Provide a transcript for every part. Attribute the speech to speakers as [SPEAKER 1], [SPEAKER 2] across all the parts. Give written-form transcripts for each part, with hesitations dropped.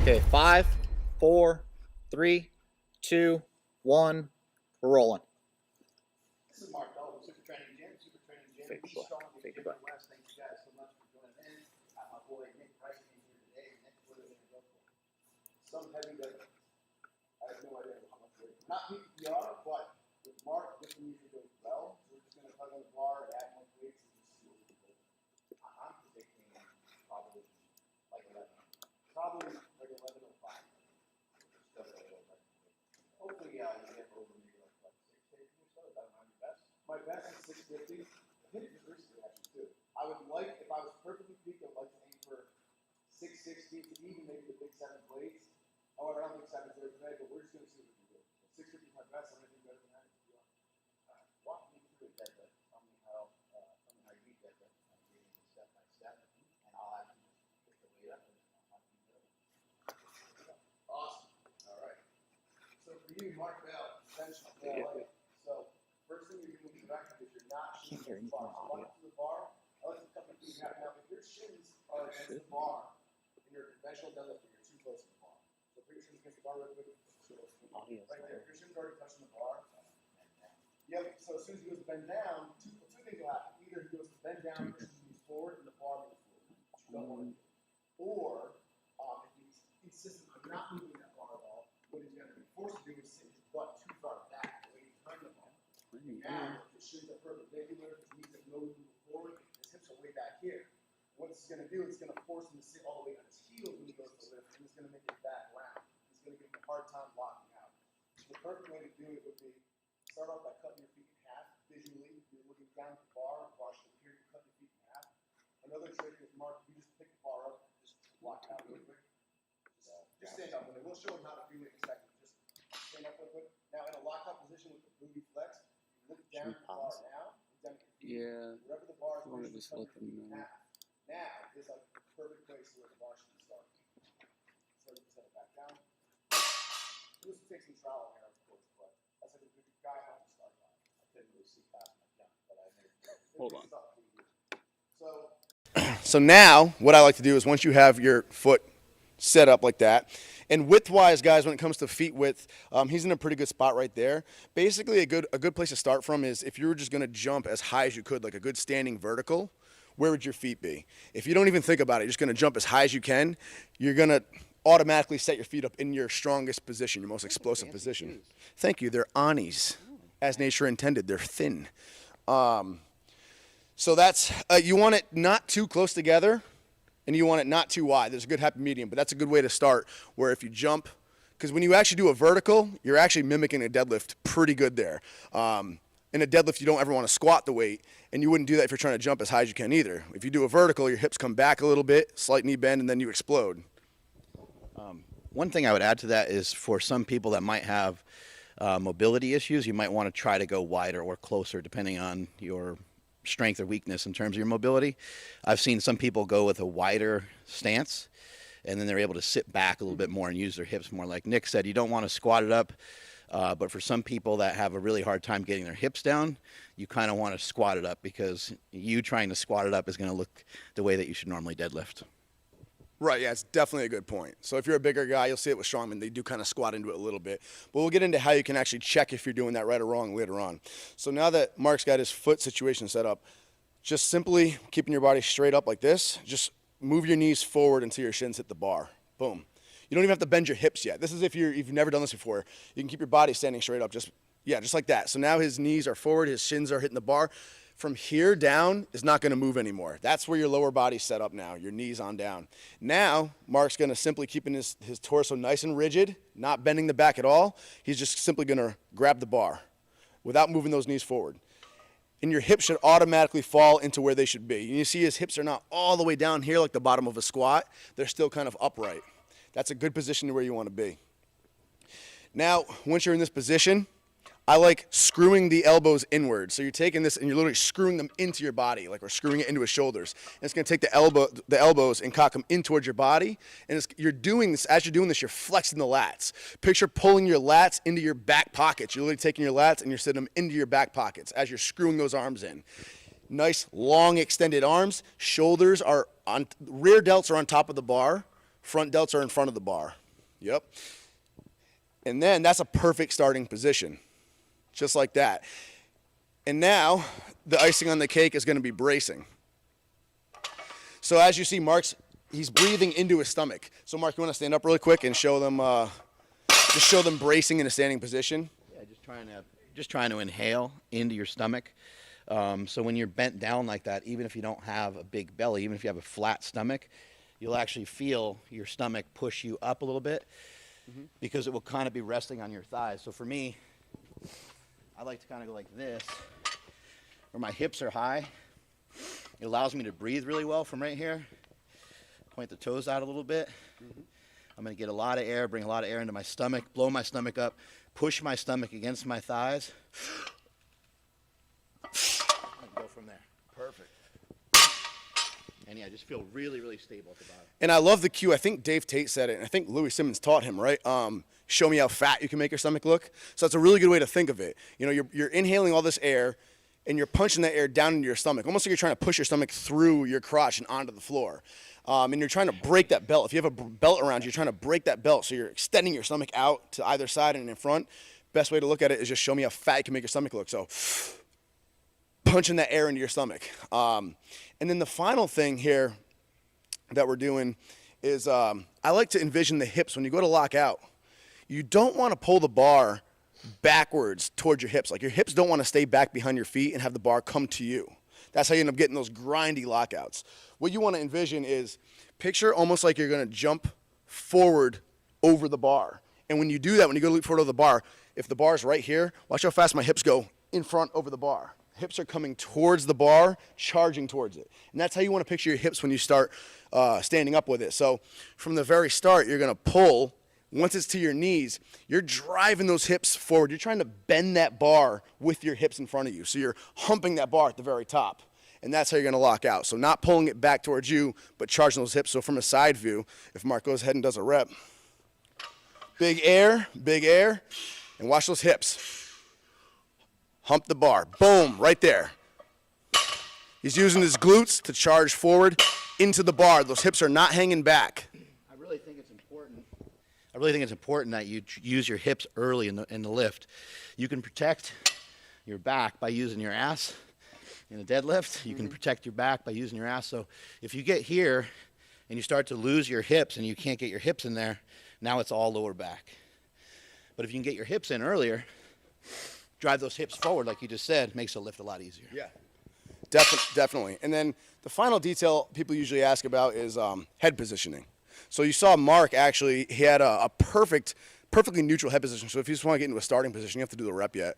[SPEAKER 1] Okay, 5, 4, 3, 2, 1, we're rolling.
[SPEAKER 2] This is Mark Bell from SuperTraining Gym. SuperTraining Gym. Be strong in the gym. West. Thank you guys so much for joining in. My boy Nick Wright is here today. Nick, what are we going to go for? Some heavy deadlift. I have no idea how much weight. Not PPR, but with Mark, this one usually goes well. So we're just going to tug on the bar, add more weights, and just see what we can do. I'm predicting probably like 11. Probably like 11:05. Hopefully, you get over maybe like 650 or so. Is that my best? My best is 650. I hit it just recently, actually, too. I would like, if I was perfectly peaked, I'd like to aim for 660 to even maybe the big 7 plates. However, I don't think 7's there today, but we're just going to see what we can do. 650 is my best. I'm going to do better than that. Walk me through a deadlift. Tell me how you deadlift. I'm giving you step by step, and I'll actually just pick the weight up and I'll do it. Awesome. All right. So for you, Mark Bell, essentially, so first thing you're doing with the record is you're not shooting the bar. So walk to the bar, I like to cut my feet in half. Now, if your shins are against the bar, in your conventional deadlift, you're too close to the bar. So put your shins against the bar real quick. Right there. If your shins are already touching the bar, yep. So as soon as he goes to bend down, two things will happen. Either he goes to bend down, pushes his knees forward, and the bar moves forward, which you don't want to do. Or if he's insistent on not moving that bar at all, what he's going to be forced to do is sit his butt too far back the way he's turned the bar. Now, if his shins are perpendicular, his knees have no movement forward, his hips are way back here. What this is going to do is it's going to force him to sit all the way on his heels when he goes to lift, and it's going to make his back round. It's going to give him a hard time locking out. So the perfect way to do it would be start off by cutting your feet in half visually. You're looking down at the bar, watch the period, cut your feet in half. Another trick is, Mark, you just pick the bar up, just lock it out real quick. Just stand up with it. We'll show him how to do it in a second. Just stand up real quick. Now, in a lockout position with the booty flex, you look down at the bar now, down at your feet.
[SPEAKER 3] Yeah.
[SPEAKER 2] Wherever the bar is,
[SPEAKER 3] I want to just let them know.
[SPEAKER 2] now is like the perfect place where the bar should start. So you set it back down. This will take some trial and error, of course, but that's like a good guy how to start on. I couldn't really see past my jump, but I made it.
[SPEAKER 3] Hold on.
[SPEAKER 4] So now, what I like to do is once you have your foot set up like that, and width-wise, guys, when it comes to feet width, he's in a pretty good spot right there. Basically, a good place to start from is if you were just going to jump as high as you could, like a good standing vertical, where would your feet be? If you don't even think about it, you're just going to jump as high as you can, you're going to automatically set your feet up in your strongest position, your most explosive position. Thank you. They're Anis, as nature intended. They're thin. So that's, you want it not too close together, and you want it not too wide. There's a good happy medium, but that's a good way to start, where if you jump, because when you actually do a vertical, you're actually mimicking a deadlift pretty good there. In a deadlift, you don't ever want to squat the weight, and you wouldn't do that if you're trying to jump as high as you can either. If you do a vertical, your hips come back a little bit, slight knee bend, and then you explode.
[SPEAKER 5] One thing I would add to that is for some people that might have mobility issues, you might want to try to go wider or closer depending on your strength or weakness in terms of your mobility. I've seen some people go with a wider stance, and then they're able to sit back a little bit more and use their hips more. Like Nick said, you don't want to squat it up, but for some people that have a really hard time getting their hips down, you kind of want to squat it up, because you trying to squat it up is going to look the way that you should normally deadlift.
[SPEAKER 4] Right, yeah, it's definitely a good point. So if you're a bigger guy, you'll see it with strongmen. They do kind of squat into it a little bit. But we'll get into how you can actually check if you're doing that right or wrong later on. So now that Mark's got his foot situation set up, just simply keeping your body straight up like this, just move your knees forward until your shins hit the bar. Boom. You don't even have to bend your hips yet. This is if you've never done this before. You can keep your body standing straight up, just like that. So now his knees are forward, his shins are hitting the bar. From here down is not going to move anymore. That's where your lower body's set up now, your knees on down. Now, Mark's going to simply keeping his torso nice and rigid, not bending the back at all. He's just simply going to grab the bar without moving those knees forward. And your hips should automatically fall into where they should be. And you see his hips are not all the way down here like the bottom of a squat. They're still kind of upright. That's a good position to where you want to be. Now, once you're in this position, I like screwing the elbows inward. So you're taking this and you're literally screwing them into your body, like we're screwing it into his shoulders. And it's going to take the elbows and cock them in towards your body. And you're doing this, as you're doing this, you're flexing the lats. Picture pulling your lats into your back pockets. You're literally taking your lats and you're sitting them into your back pockets as you're screwing those arms in. Nice, long, extended arms. Shoulders are on, rear delts are on top of the bar. Front delts are in front of the bar. Yep. And then that's a perfect starting position, just like that. And now the icing on the cake is going to be bracing. So as you see, he's breathing into his stomach. So Mark, you want to stand up really quick and show them, just show them bracing in a standing position?
[SPEAKER 5] Yeah, just trying to inhale into your stomach. So when you're bent down like that, even if you don't have a big belly, even if you have a flat stomach, you'll actually feel your stomach push you up a little bit because it will kind of be resting on your thighs. So for me, I like to kind of go like this, where my hips are high. It allows me to breathe really well from right here. Point the toes out a little bit. I'm going to get a lot of air, bring a lot of air into my stomach, blow my stomach up, push my stomach against my thighs. And go from there. Perfect. And yeah, just feel really, really stable at the bottom.
[SPEAKER 4] And I love the cue. I think Dave Tate said it, and I think Louis Simmons taught him, right? Show me how fat you can make your stomach look. So that's a really good way to think of it. You know, you're inhaling all this air, and you're punching that air down into your stomach, almost like you're trying to push your stomach through your crotch and onto the floor. And you're trying to break that belt. If you have a belt around you, you're trying to break that belt. So you're extending your stomach out to either side and in front. Best way to look at it is just show me how fat you can make your stomach look. So punching that air into your stomach. And then the final thing here that we're doing is I like to envision the hips. When you go to lock out, you don't want to pull the bar backwards towards your hips. Like your hips don't want to stay back behind your feet and have the bar come to you. That's how you end up getting those grindy lockouts. What you want to envision is picture almost like you're going to jump forward over the bar. And when you do that, when you go leap forward over the bar, if the bar's right here, watch how fast my hips go in front over the bar. Hips are coming towards the bar, charging towards it. And that's how you want to picture your hips when you start standing up with it. So from the very start, you're going to pull. Once it's to your knees, you're driving those hips forward. You're trying to bend that bar with your hips in front of you. So you're humping that bar at the very top. And that's how you're going to lock out. So not pulling it back towards you, but charging those hips. So from a side view, if Mark goes ahead and does a rep, big air, and watch those hips. Hump the bar. Boom, right there. He's using his glutes to charge forward into the bar. Those hips are not hanging back.
[SPEAKER 5] I really think it's important that you use your hips early in the lift. You can protect your back by using your ass in a deadlift. You can protect your back by using your ass. So if you get here and you start to lose your hips and you can't get your hips in there, now it's all lower back. But if you can get your hips in earlier, drive those hips forward like you just said, makes the lift a lot easier.
[SPEAKER 4] Yeah, definitely. And then the final detail people usually ask about is head positioning. So you saw Mark actually, he had a perfectly neutral head position. So if you just want to get into a starting position, you have to do the rep yet.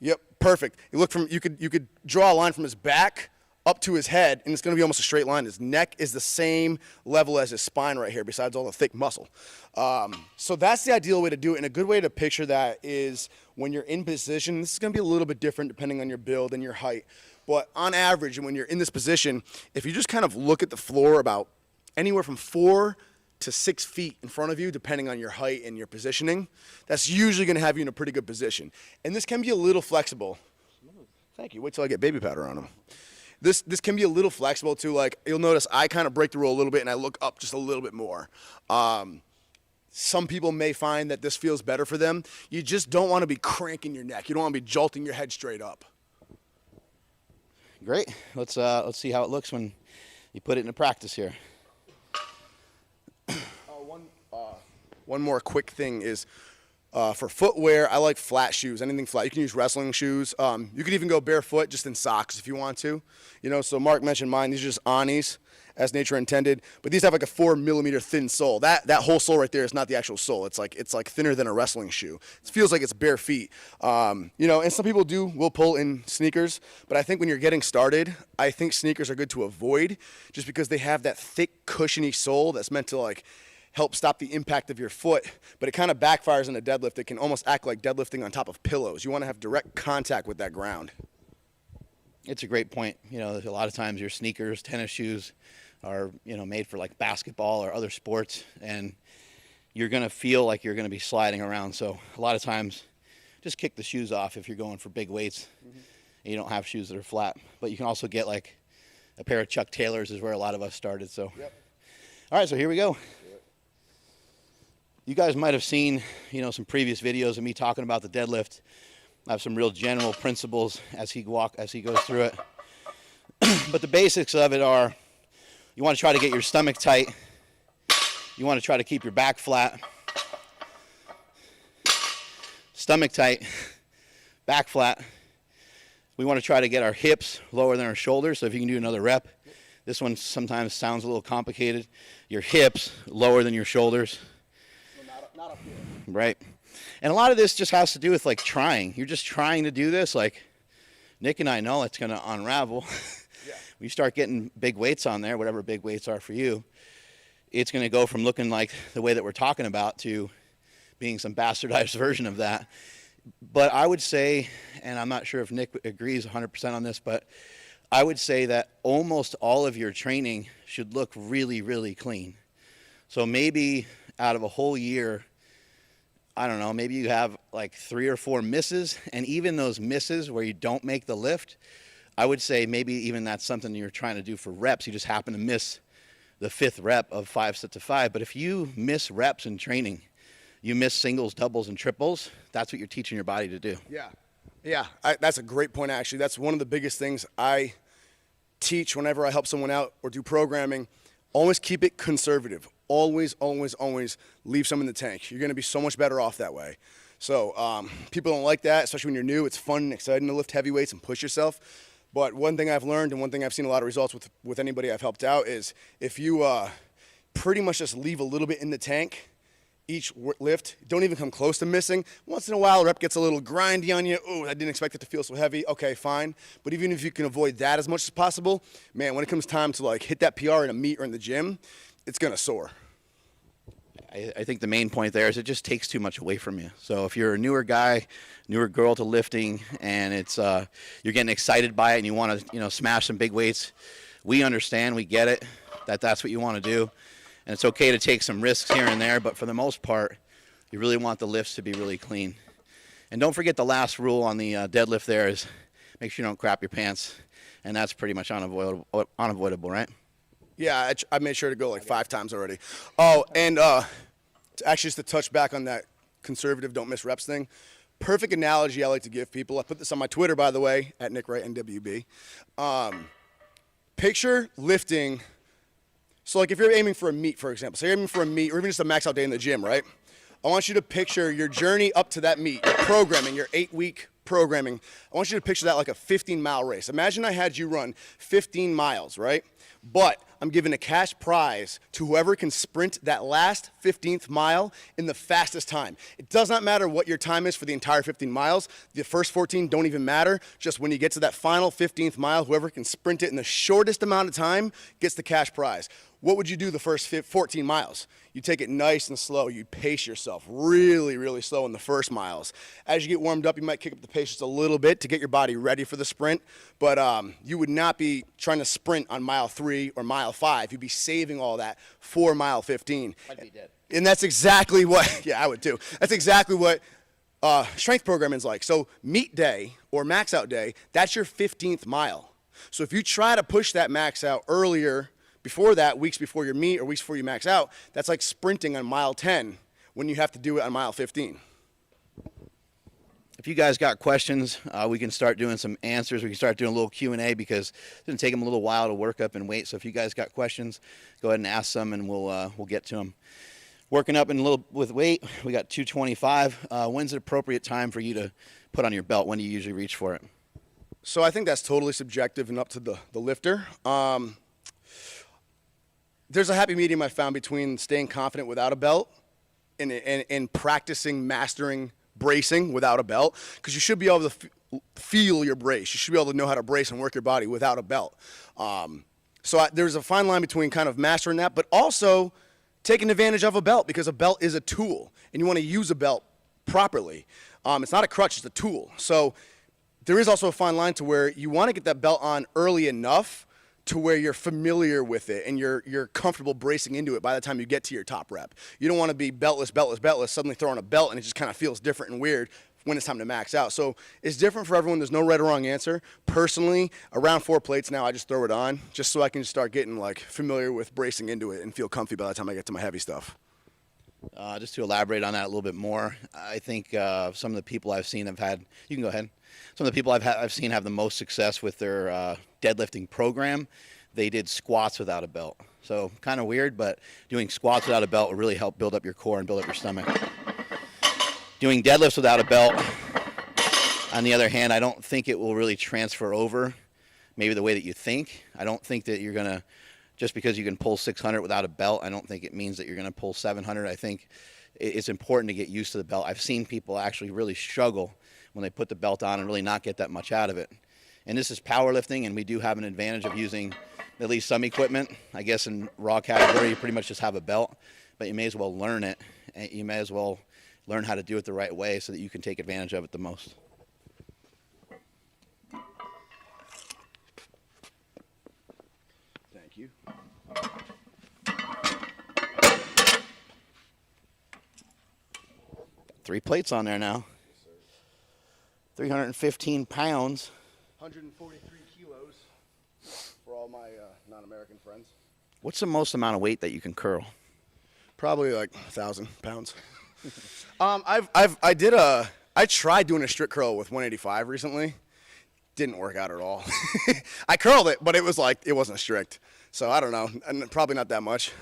[SPEAKER 4] Yep, perfect. You look you could draw a line from his back up to his head, and it's going to be almost a straight line. His neck is the same level as his spine right here, besides all the thick muscle. So that's the ideal way to do it, and a good way to picture that is when you're in position. This is going to be a little bit different depending on your build and your height, but on average, when you're in this position, if you just kind of look at the floor about anywhere from 4 to 6 feet in front of you, depending on your height and your positioning, that's usually going to have you in a pretty good position. And this can be a little flexible. Thank you. Wait till I get baby powder on them. This can be a little flexible too. Like you'll notice I kind of break the rule a little bit and I look up just a little bit more. Some people may find that this feels better for them. You just don't want to be cranking your neck. You don't want to be jolting your head straight up.
[SPEAKER 5] Great. Let's see how it looks when you put it into practice here.
[SPEAKER 4] One more quick thing is for footwear, I like flat shoes, anything flat. You can use wrestling shoes. You could even go barefoot just in socks if you want to. You know, so Mark mentioned mine. These are just Anis, as nature intended. But these have like a 4 millimeter thin sole. That whole sole right there is not the actual sole. It's like thinner than a wrestling shoe. It feels like it's bare feet. You know, and some people will pull in sneakers. But I think when you're getting started, I think sneakers are good to avoid just because they have that thick, cushiony sole that's meant to like help stop the impact of your foot, but it kind of backfires in a deadlift. It can almost act like deadlifting on top of pillows. You want to have direct contact with that ground.
[SPEAKER 5] It's a great point. You know, a lot of times your sneakers, tennis shoes are, you know, made for like basketball or other sports, and you're going to feel like you're going to be sliding around. So a lot of times just kick the shoes off if you're going for big weights and you don't have shoes that are flat. But you can also get like a pair of Chuck Taylors is where a lot of us started. So All right, so here we go. You guys might have seen, some previous videos of me talking about the deadlift. I have some real general principles as he goes through it. But the basics of it are, you want to try to get your stomach tight. You want to try to keep your back flat. Stomach tight, back flat. We want to try to get our hips lower than our shoulders. So if you can do another rep. This one sometimes sounds a little complicated. Your hips lower than your shoulders.
[SPEAKER 2] Not up here.
[SPEAKER 5] Right. And a lot of this just has to do with like trying. You're just trying to do this. Like Nick and I know it's going to unravel.
[SPEAKER 4] Yeah.
[SPEAKER 5] When you start getting big weights on there, whatever big weights are for you, it's going to go from looking like the way that we're talking about to being some bastardized version of that. But I would say, and I'm not sure if Nick agrees 100% on this, but I would say that almost all of your training should look really, really clean. So maybe out of a whole year, I don't know, maybe you have like 3 or 4 misses, and even those misses where you don't make the lift, I would say maybe even that's something you're trying to do for reps. You just happen to miss the 5th rep of 5 sets of 5. But if you miss reps in training, you miss singles, doubles, and triples, that's what you're teaching your body to do.
[SPEAKER 4] Yeah, that's a great point, actually. That's one of the biggest things I teach whenever I help someone out or do programming. Always keep it conservative. Always, always, always leave some in the tank. You're going to be so much better off that way. So people don't like that, especially when you're new. It's fun and exciting to lift heavy weights and push yourself. But one thing I've learned and one thing I've seen a lot of results with anybody I've helped out is if you pretty much just leave a little bit in the tank each lift, don't even come close to missing. Once in a while, a rep gets a little grindy on you. Oh, I didn't expect it to feel so heavy. Okay, fine. But even if you can avoid that as much as possible, man, when it comes time to like hit that PR in a meet or in the gym, it's going to soar.
[SPEAKER 5] I think the main point there is it just takes too much away from you. So if you're a newer guy, newer girl to lifting, and it's you're getting excited by it and you want to smash some big weights, we understand, we get it, that's what you want to do. And it's okay to take some risks here and there, but for the most part, you really want the lifts to be really clean. And don't forget the last rule on the deadlift there is make sure you don't crap your pants, and that's pretty much unavoidable, right?
[SPEAKER 4] Yeah, I made sure to go like 5 times already. Oh, and actually just to touch back on that conservative don't miss reps thing, perfect analogy I like to give people. I put this on my Twitter, by the way, at Nick Wright NWB. Picture lifting. So like if you're aiming for a meet, for example, so you're aiming for a meet or even just a max out day in the gym, right? I want you to picture your journey up to that meet, your programming, your 8-week programming. I want you to picture that like a 15-mile race. Imagine I had you run 15 miles, right? But I'm giving a cash prize to whoever can sprint that last 15th mile in the fastest time. It does not matter what your time is for the entire 15 miles. The first 14 don't even matter. Just when you get to that final 15th mile, whoever can sprint it in the shortest amount of time gets the cash prize. What would you do the first 14 miles? You take it nice and slow. You pace yourself really, really slow in the first miles. As you get warmed up, you might kick up the pace just a little bit to get your body ready for the sprint. But you would not be trying to sprint on mile 3 or mile 5. You'd be saving all that for mile 15.
[SPEAKER 5] I'd be dead.
[SPEAKER 4] And that's exactly what, yeah, I would too. That's exactly what strength programming is like. So meet day or max out day, that's your 15th mile. So if you try to push that max out earlier, before that, weeks before your meet or weeks before you max out, that's like sprinting on mile 10 when you have to do it on mile 15.
[SPEAKER 5] If you guys got questions, we can start doing some answers. We can start doing a little Q&A because it's going to take them a little while to work up and weight. So if you guys got questions, go ahead and ask some and we'll get to them. Working up in a little with weight, we got 225. When's an appropriate time for you to put on your belt? When do you usually reach for it?
[SPEAKER 4] So I think that's totally subjective and up to the lifter. There's a happy medium I found between staying confident without a belt and practicing, mastering bracing without a belt, because you should be able to feel your brace. You should be able to know how to brace and work your body without a belt. There's a fine line between kind of mastering that, but also taking advantage of a belt, because a belt is a tool, and you want to use a belt properly. It's not a crutch, it's a tool. So there is also a fine line to where you want to get that belt on early enough to where you're familiar with it and you're comfortable bracing into it by the time you get to your top rep. You don't want to be beltless, suddenly throw on a belt and it just kind of feels different and weird. when it's time to max out. So it's different for everyone. There's no right or wrong answer. Personally, around 4 plates now, I just throw it on just so I can start getting like familiar with bracing into it and feel comfy by the time I get to my heavy stuff.
[SPEAKER 5] Just to elaborate on that a little bit more, I think some of the people I've seen have had, you can go ahead, some of the people I've seen have the most success with their deadlifting program. They did squats without a belt. So kind of weird, but doing squats without a belt will really help build up your core and build up your stomach. Doing deadlifts without a belt, on the other hand, I don't think it will really transfer over maybe the way that you think. I don't think that you're going to, just because you can pull 600 without a belt, I don't think it means that you're going to pull 700. I think it's important to get used to the belt. I've seen people actually really struggle when they put the belt on and really not get that much out of it. And this is powerlifting, and we do have an advantage of using at least some equipment. I guess in raw category, you pretty much just have a belt, but you may as well learn it. And you may as well learn how to do it the right way so that you can take advantage of it the most.
[SPEAKER 4] Thank you.
[SPEAKER 5] 3 plates on there now. 315 pounds.
[SPEAKER 4] 143 kilos for all my non-American friends.
[SPEAKER 5] What's the most amount of weight that you can curl?
[SPEAKER 4] Probably like 1,000 pounds. I tried doing a strict curl with 185 recently. Didn't work out at all. I curled it, but it wasn't strict. So I don't know, and probably not that much.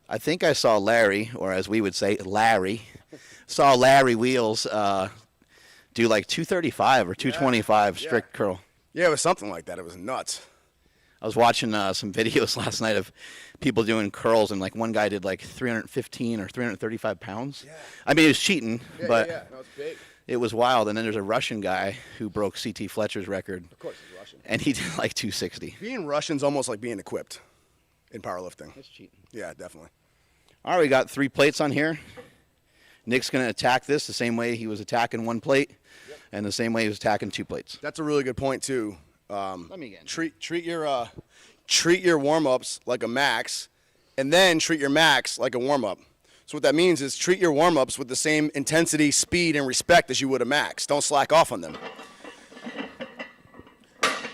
[SPEAKER 5] I think I saw Larry, or as we would say, Larry, saw Larry Wheels do like 235 or 225 strict curl.
[SPEAKER 4] Yeah, it was something like that. It was nuts.
[SPEAKER 5] I was watching some videos last night of people doing curls, and like one guy did like 315 or 335 pounds. Yeah. I mean, he was cheating, but
[SPEAKER 4] No, it's big.
[SPEAKER 5] it was wild. And then there's a Russian guy who broke C.T. Fletcher's record.
[SPEAKER 4] Of course, he's Russian.
[SPEAKER 5] And he did like 260.
[SPEAKER 4] Being Russian's almost like being equipped in powerlifting.
[SPEAKER 5] That's cheating.
[SPEAKER 4] Yeah, definitely.
[SPEAKER 5] All right, we got 3 plates on here. Nick's going to attack this the same way he was attacking 1 plate, and the same way he was attacking 2 plates.
[SPEAKER 4] That's a really good point too.
[SPEAKER 5] Let me get
[SPEAKER 4] Treat your warm-ups like a max, and then treat your max like a warm-up. So what that means is treat your warm-ups with the same intensity, speed, and respect as you would a max. Don't slack off on them.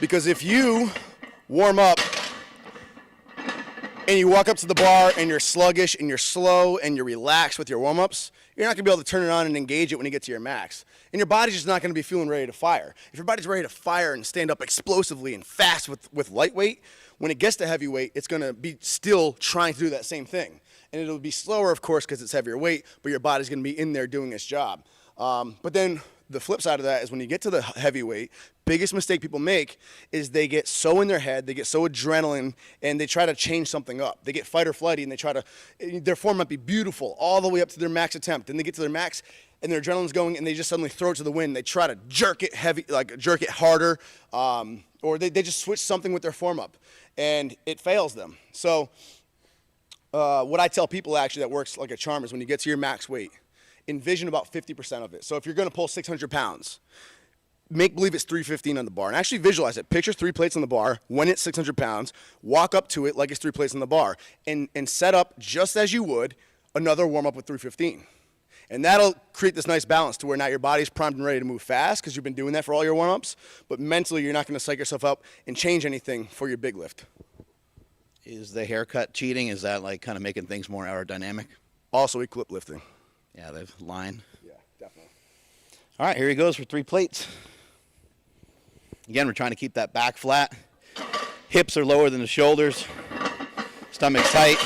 [SPEAKER 4] Because if you warm up and you walk up to the bar and you're sluggish and you're slow and you're relaxed with your warm-ups, you're not going to be able to turn it on and engage it when you get to your max. And your body's just not going to be feeling ready to fire. If your body's ready to fire and stand up explosively and fast with lightweight, when it gets to heavyweight, it's going to be still trying to do that same thing. And it'll be slower, of course, because it's heavier weight, but your body's going to be in there doing its job. But then the flip side of that is when you get to the heavyweight, biggest mistake people make is they get so in their head, they get so adrenaline, and they try to change something up. They get fight or flighty, and they try to, their form might be beautiful all the way up to their max attempt. Then they get to their max, and their adrenaline's going, and they just suddenly throw it to the wind. They try to jerk it heavy, like jerk it harder, or they just switch something with their form up, and it fails them. So what I tell people actually that works like a charm is when you get to your max weight, envision about 50% of it. So if you're going to pull 600 pounds, make believe it's 315 on the bar, and actually visualize it. Picture 3 plates on the bar when it's 600 pounds. Walk up to it like it's 3 plates on the bar, and set up just as you would another warm up with 315. And that'll create this nice balance to where now your body's primed and ready to move fast because you've been doing that for all your warm-ups, but mentally you're not going to psych yourself up and change anything for your big lift.
[SPEAKER 5] Is the haircut cheating? Is that like kind of making things more aerodynamic?
[SPEAKER 4] Also equip lifting.
[SPEAKER 5] Yeah, the line.
[SPEAKER 4] Yeah, definitely.
[SPEAKER 5] All right, here he goes for 3 plates. Again, we're trying to keep that back flat. Hips are lower than the shoulders. Stomach's tight.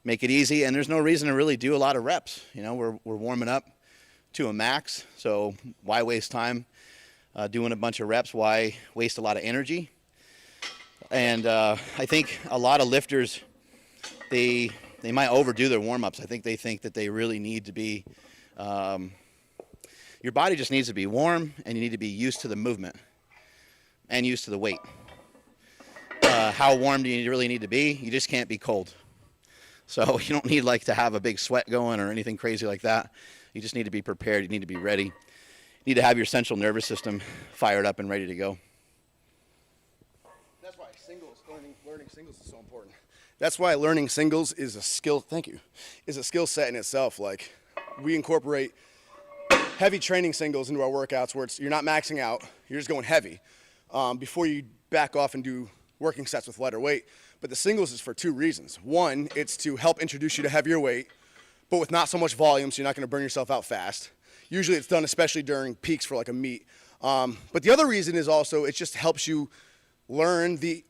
[SPEAKER 5] Make it easy, and there's no reason to really do a lot of reps. You know, we're warming up to a max, so why waste time doing a bunch of reps? Why waste a lot of energy? And I think a lot of lifters, they might overdo their warm-ups. I think they think that they really need to be, your body just needs to be warm, and you need to be used to the movement and used to the weight. How warm do you really need to be? You just can't be cold. So you don't need like to have a big sweat going or anything crazy like that. You just need to be prepared. You need to be ready. You need to have your central nervous system fired up and ready to go.
[SPEAKER 4] That's why learning singles is so important. That's why learning singles is a skill, is a skill set in itself. Like, we incorporate heavy training singles into our workouts where you're not maxing out, you're just going heavy before you back off and do working sets with lighter weight. But the singles is for two reasons. One, it's to help introduce you to heavier weight, but with not so much volume, so you're not going to burn yourself out fast. Usually it's done especially during peaks for like a meet. But the other reason is also it just helps you learn the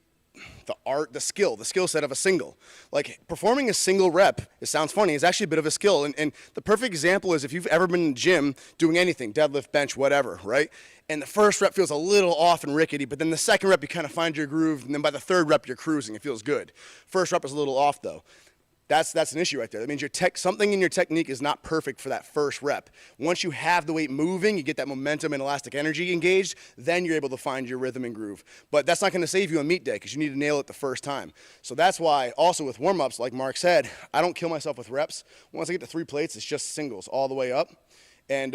[SPEAKER 4] art, the skill set of a single. Like performing a single rep, it sounds funny, is actually a bit of a skill. And the perfect example is if you've ever been in the gym doing anything, deadlift, bench, whatever, right? And the first rep feels a little off and rickety, but then the second rep you kind of find your groove, and then by the third rep you're cruising, it feels good. First rep is a little off though. That's an issue right there. That means something in your technique is not perfect for that first rep. Once you have the weight moving, you get that momentum and elastic energy engaged, then you're able to find your rhythm and groove. But that's not going to save you on meet day because you need to nail it the first time. So that's why also with warm-ups, like Mark said, I don't kill myself with reps. Once I get to 3 plates, it's just singles all the way up. And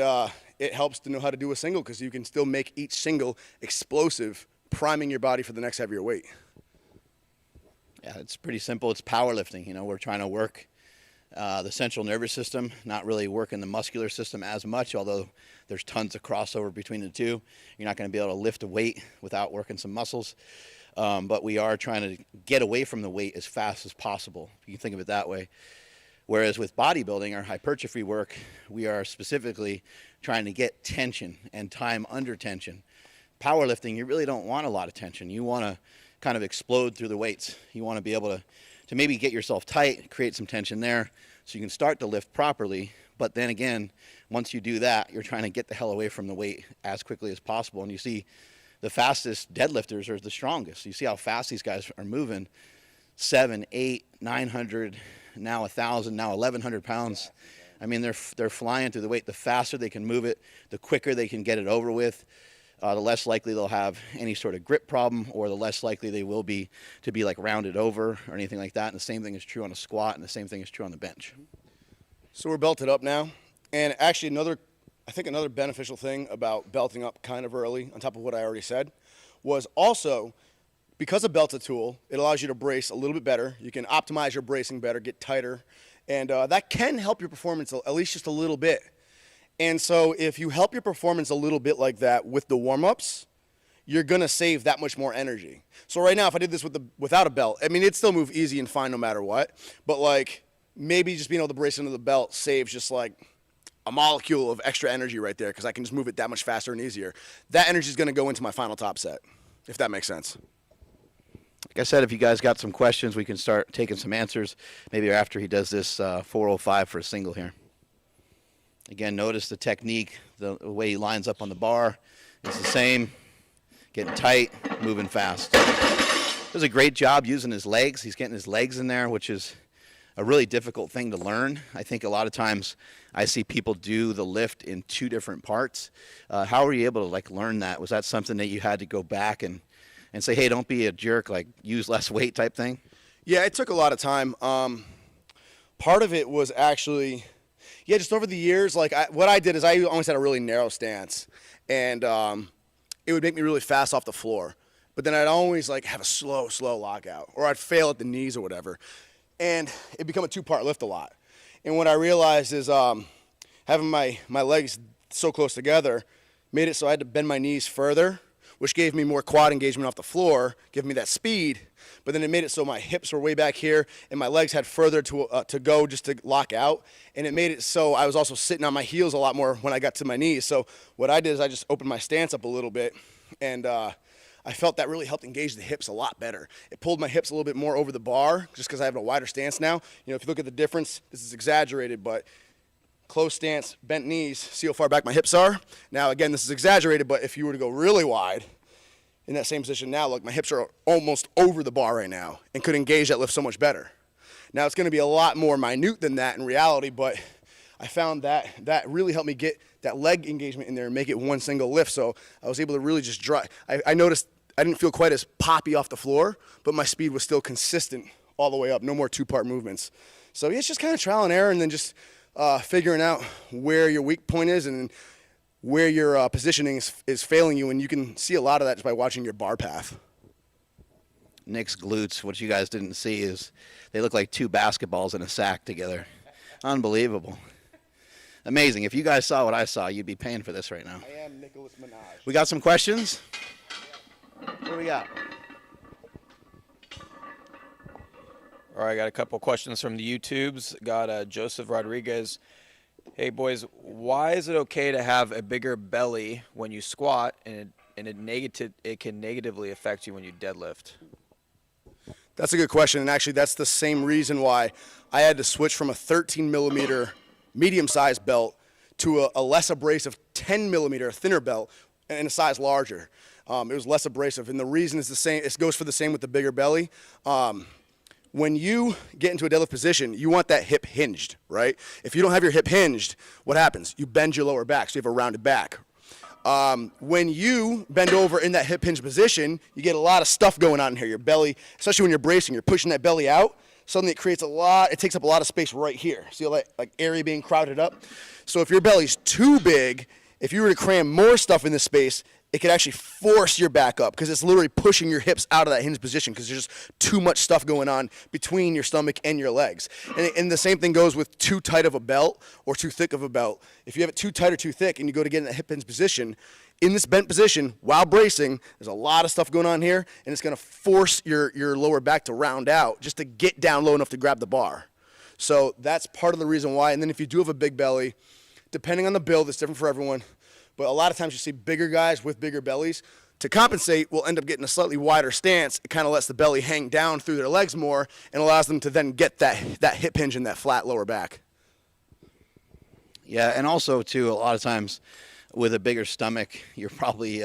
[SPEAKER 4] it helps to know how to do a single because you can still make each single explosive, priming your body for the next heavier weight.
[SPEAKER 5] Yeah, it's pretty simple. It's powerlifting. You know, we're trying to work the central nervous system, not really working the muscular system as much, although there's tons of crossover between the two. You're not going to be able to lift a weight without working some muscles. But we are trying to get away from the weight as fast as possible. You can think of it that way. Whereas with bodybuilding or hypertrophy work, we are specifically trying to get tension and time under tension. Powerlifting, you really don't want a lot of tension. You want to kind of explode through the weights. You want to be able to maybe get yourself tight, create some tension there so you can start to lift properly. But then again, once you do that, you're trying to get the hell away from the weight as quickly as possible. And you see the fastest deadlifters are the strongest. You see how fast these guys are moving. 700, 800, 900, now 1,000, now 1,100 pounds. I mean, they're flying through the weight. The faster they can move it, the quicker they can get it over with. The less likely they'll have any sort of grip problem, or the less likely they will be to be like rounded over or anything like that. And the same thing is true on a squat, and the same thing is true on the bench.
[SPEAKER 4] So we're belted up now. And actually I think another beneficial thing about belting up kind of early, on top of what I already said, was also because a belt's a tool, it allows you to brace a little bit better. You can optimize your bracing better, get tighter. And that can help your performance at least just a little bit. And so if you help your performance a little bit like that with the warm-ups, you're going to save that much more energy. So right now, if I did this without a belt, I mean, it'd still move easy and fine no matter what. But like maybe just being able to brace into the belt saves just like a molecule of extra energy right there because I can just move it that much faster and easier. That energy is going to go into my final top set, if that makes sense.
[SPEAKER 5] Like I said, if you guys got some questions, we can start taking some answers maybe after he does this 405 for a single here. Again, notice the technique, the way he lines up on the bar. It's the same, getting tight, moving fast. Does a great job using his legs. He's getting his legs in there, which is a really difficult thing to learn. I think a lot of times I see people do the lift in 2 different parts. How were you able to like learn that? Was that something that you had to go back and say, hey, don't be a jerk, like use less weight type thing?
[SPEAKER 4] Yeah, it took a lot of time. Part of it was actually... Yeah, just over the years, like what I did is I always had a really narrow stance, and it would make me really fast off the floor. But then I'd always like have a slow lockout, or I'd fail at the knees or whatever, and it'd become a 2-part lift a lot. And what I realized is having my legs so close together made it so I had to bend my knees further, which gave me more quad engagement off the floor, giving me that speed. But then it made it so my hips were way back here and my legs had further to go just to lock out. And it made it so I was also sitting on my heels a lot more when I got to my knees. So what I did is I just opened my stance up a little bit, and I felt that really helped engage the hips a lot better. It pulled my hips a little bit more over the bar just because I have a wider stance now. You know, if you look at the difference, this is exaggerated, but closed stance, bent knees, see how far back my hips are? Now, again, this is exaggerated, but if you were to go really wide, in that same position now, look, my hips are almost over the bar right now and could engage that lift so much better. Now, it's going to be a lot more minute than that in reality, but I found that really helped me get that leg engagement in there and make it one single lift. So I was able to really just drive. I noticed I didn't feel quite as poppy off the floor, but my speed was still consistent all the way up. No more 2-part movements. So yeah, it's just kind of trial and error, and then just figuring out where your weak point is and where your positioning is failing you, and you can see a lot of that just by watching your bar path.
[SPEAKER 5] Nick's glutes, what you guys didn't see is they look like 2 basketballs in a sack together. Unbelievable. Amazing. If you guys saw what I saw, you'd be paying for this right now.
[SPEAKER 4] I am Nicholas Minaj.
[SPEAKER 5] We got some questions? What do we got?
[SPEAKER 3] All right, I got a couple questions from the YouTubes. Got Joseph Rodriguez. Hey boys, why is it okay to have a bigger belly when you squat and it can negatively affect you when you deadlift?
[SPEAKER 4] That's a good question, and actually that's the same reason why I had to switch from a 13 millimeter medium-sized belt to a less abrasive 10 millimeter thinner belt and a size larger. It was less abrasive, and the reason is the same. It goes for the same with the bigger belly. When you get into a deadlift position, you want that hip hinged, right? If you don't have your hip hinged, what happens? You bend your lower back, so you have a rounded back. When you bend over in that hip hinge position, you get a lot of stuff going on in here. Your belly, especially when you're bracing, you're pushing that belly out. Suddenly it takes up a lot of space right here. See like area being crowded up? So if your belly's too big, if you were to cram more stuff in this space, it could actually force your back up because it's literally pushing your hips out of that hinge position because there's just too much stuff going on between your stomach and your legs. And the same thing goes with too tight of a belt or too thick of a belt. If you have it too tight or too thick and you go to get in that hip hinge position, in this bent position, while bracing, there's a lot of stuff going on here, and it's going to force your lower back to round out just to get down low enough to grab the bar. So that's part of the reason why. And then if you do have a big belly, depending on the build, it's different for everyone. But a lot of times you see bigger guys with bigger bellies. To compensate, we'll end up getting a slightly wider stance. It kind of lets the belly hang down through their legs more and allows them to then get that hip hinge and that flat lower back.
[SPEAKER 5] Yeah, and also, too, a lot of times with a bigger stomach, you're probably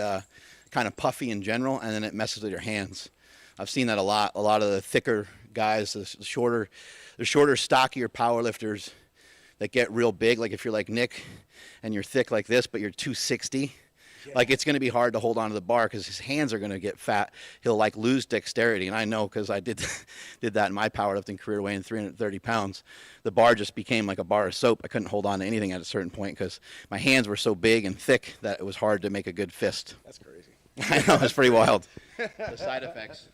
[SPEAKER 5] kind of puffy in general, and then it messes with your hands. I've seen that a lot. A lot of the thicker guys, the shorter, stockier power lifters that get real big, like if you're like Nick and you're thick like this, but you're 260, like it's going to be hard to hold on to the bar because his hands are going to get fat. He'll like lose dexterity, and I know because I did that in my powerlifting career, weighing 330 pounds. The bar just became like a bar of soap. I couldn't hold on to anything at a certain point because my hands were so big and thick that it was hard to make a good fist.
[SPEAKER 4] That's crazy.
[SPEAKER 5] I know, it's pretty wild. The side effects.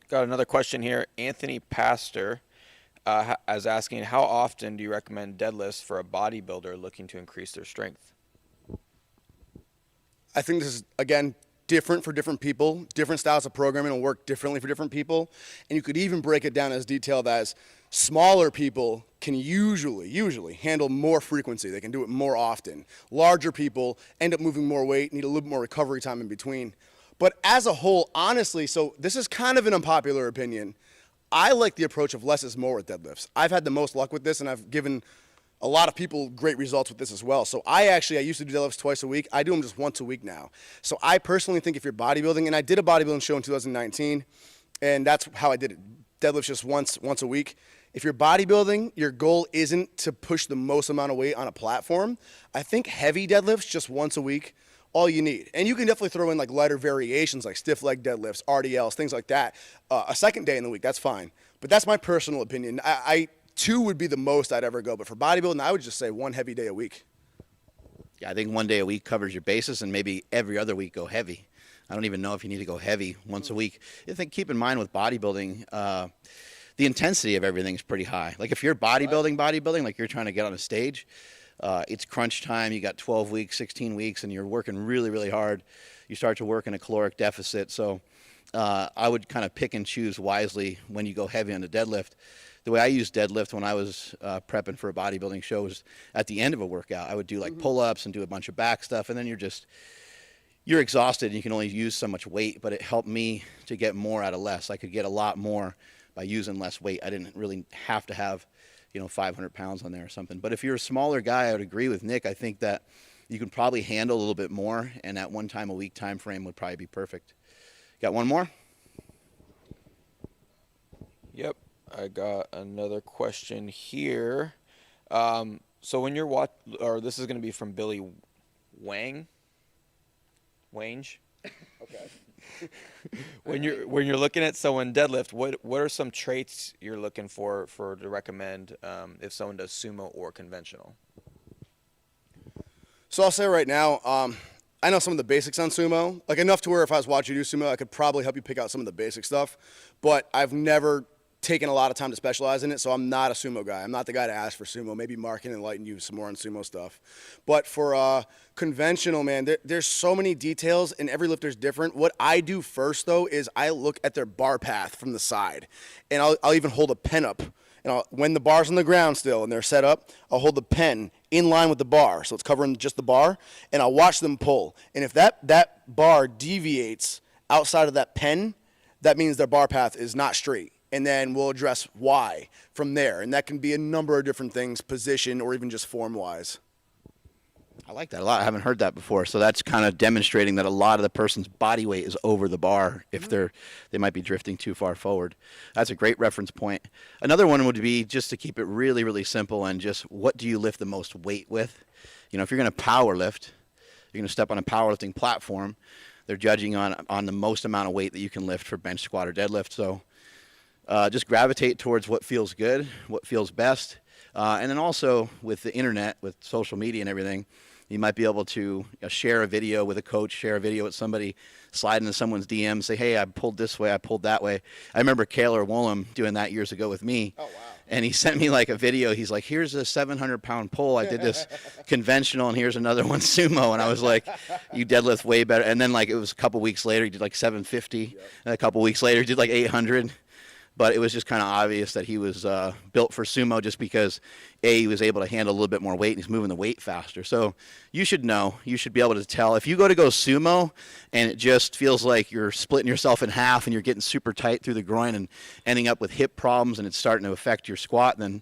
[SPEAKER 3] Got another question here. Anthony Pastor is asking, how often do you recommend deadlifts for a bodybuilder looking to increase their strength?
[SPEAKER 4] I think this is, again, different for different people. Different styles of programming will work differently for different people. And you could even break it down as detailed as smaller people can usually handle more frequency. They can do it more often. Larger people end up moving more weight, need a little bit more recovery time in between. But as a whole, honestly, so this is kind of an unpopular opinion. I like the approach of less is more with deadlifts. I've had the most luck with this, and I've given a lot of people great results with this as well. So I used to do deadlifts twice a week. I do them just once a week now. So I personally think if you're bodybuilding, and I did a bodybuilding show in 2019, and that's how I did it. Deadlifts just once a week. If you're bodybuilding, your goal isn't to push the most amount of weight on a platform. I think heavy deadlifts just once a week, all you need. And you can definitely throw in like lighter variations like stiff leg deadlifts, RDLs, things like that. A second day in the week, that's fine. But that's my personal opinion. Two would be the most I'd ever go. But for bodybuilding, I would just say one heavy day a week.
[SPEAKER 5] Yeah, I think one day a week covers your basis, and maybe every other week go heavy. I don't even know if you need to go heavy once a week. I think keep in mind with bodybuilding, the intensity of everything is pretty high. Like if you're bodybuilding, like you're trying to get on a stage, it's crunch time. You got 12 weeks, 16 weeks, and you're working really, really hard. You start to work in a caloric deficit. So I would kind of pick and choose wisely when you go heavy on the deadlift. The way I used deadlift when I was prepping for a bodybuilding show was at the end of a workout. I would do like pull-ups and do a bunch of back stuff, and then you're exhausted and you can only use so much weight, but it helped me to get more out of less. I could get a lot more by using less weight. I didn't really have to have 500 pounds on there or something. But if you're a smaller guy, I would agree with Nick. I think that you can probably handle a little bit more, and that 1 time a week time frame would probably be perfect. Got one more?
[SPEAKER 3] Yep, I got another question here. So when you're this is going to be from Billy Wange.
[SPEAKER 4] Okay.
[SPEAKER 3] When you're looking at someone deadlift, what are some traits you're looking for to recommend if someone does sumo or conventional?
[SPEAKER 4] So I'll say right now, I know some of the basics on sumo, like enough to where if I was watching you do sumo, I could probably help you pick out some of the basic stuff, but I've never taken a lot of time to specialize in it, so I'm not a sumo guy. I'm not the guy to ask for sumo. Maybe Mark can enlighten you some more on sumo stuff. But for conventional, man, there's so many details, and every lifter's different. What I do first, though, is I look at their bar path from the side, and I'll even hold a pen up. And when the bar's on the ground still and they're set up, I'll hold the pen in line with the bar, so it's covering just the bar, and I'll watch them pull. And if that bar deviates outside of that pen, that means their bar path is not straight. And then we'll address why from there. And that can be a number of different things, position or even just form-wise.
[SPEAKER 5] I like that a lot. I haven't heard that before. So that's kind of demonstrating that a lot of the person's body weight is over the bar if they might be drifting too far forward. That's a great reference point. Another one would be just to keep it really, really simple and just what do you lift the most weight with? You know, if you're going to power lift, you're going to step on a powerlifting platform, they're judging on the most amount of weight that you can lift for bench, squat, or deadlift. So just gravitate towards what feels good, what feels best. And then also with the internet, with social media and everything, you might be able to share a video with a coach, share a video with somebody, slide into someone's DM, say, hey, I pulled this way, I pulled that way. I remember Kaylor Wollum doing that years ago with me.
[SPEAKER 4] Oh, wow.
[SPEAKER 5] And he sent me like a video. He's like, here's a 700-pound pull. I did this conventional, and here's another one sumo. And I was like, you deadlift way better. And then like it was a couple weeks later, he did like 750. Yep. And a couple weeks later, he did like 800. But it was just kind of obvious that he was built for sumo just because, A, he was able to handle a little bit more weight and he's moving the weight faster. So you should know. You should be able to tell. If you go sumo and it just feels like you're splitting yourself in half and you're getting super tight through the groin and ending up with hip problems and it's starting to affect your squat, then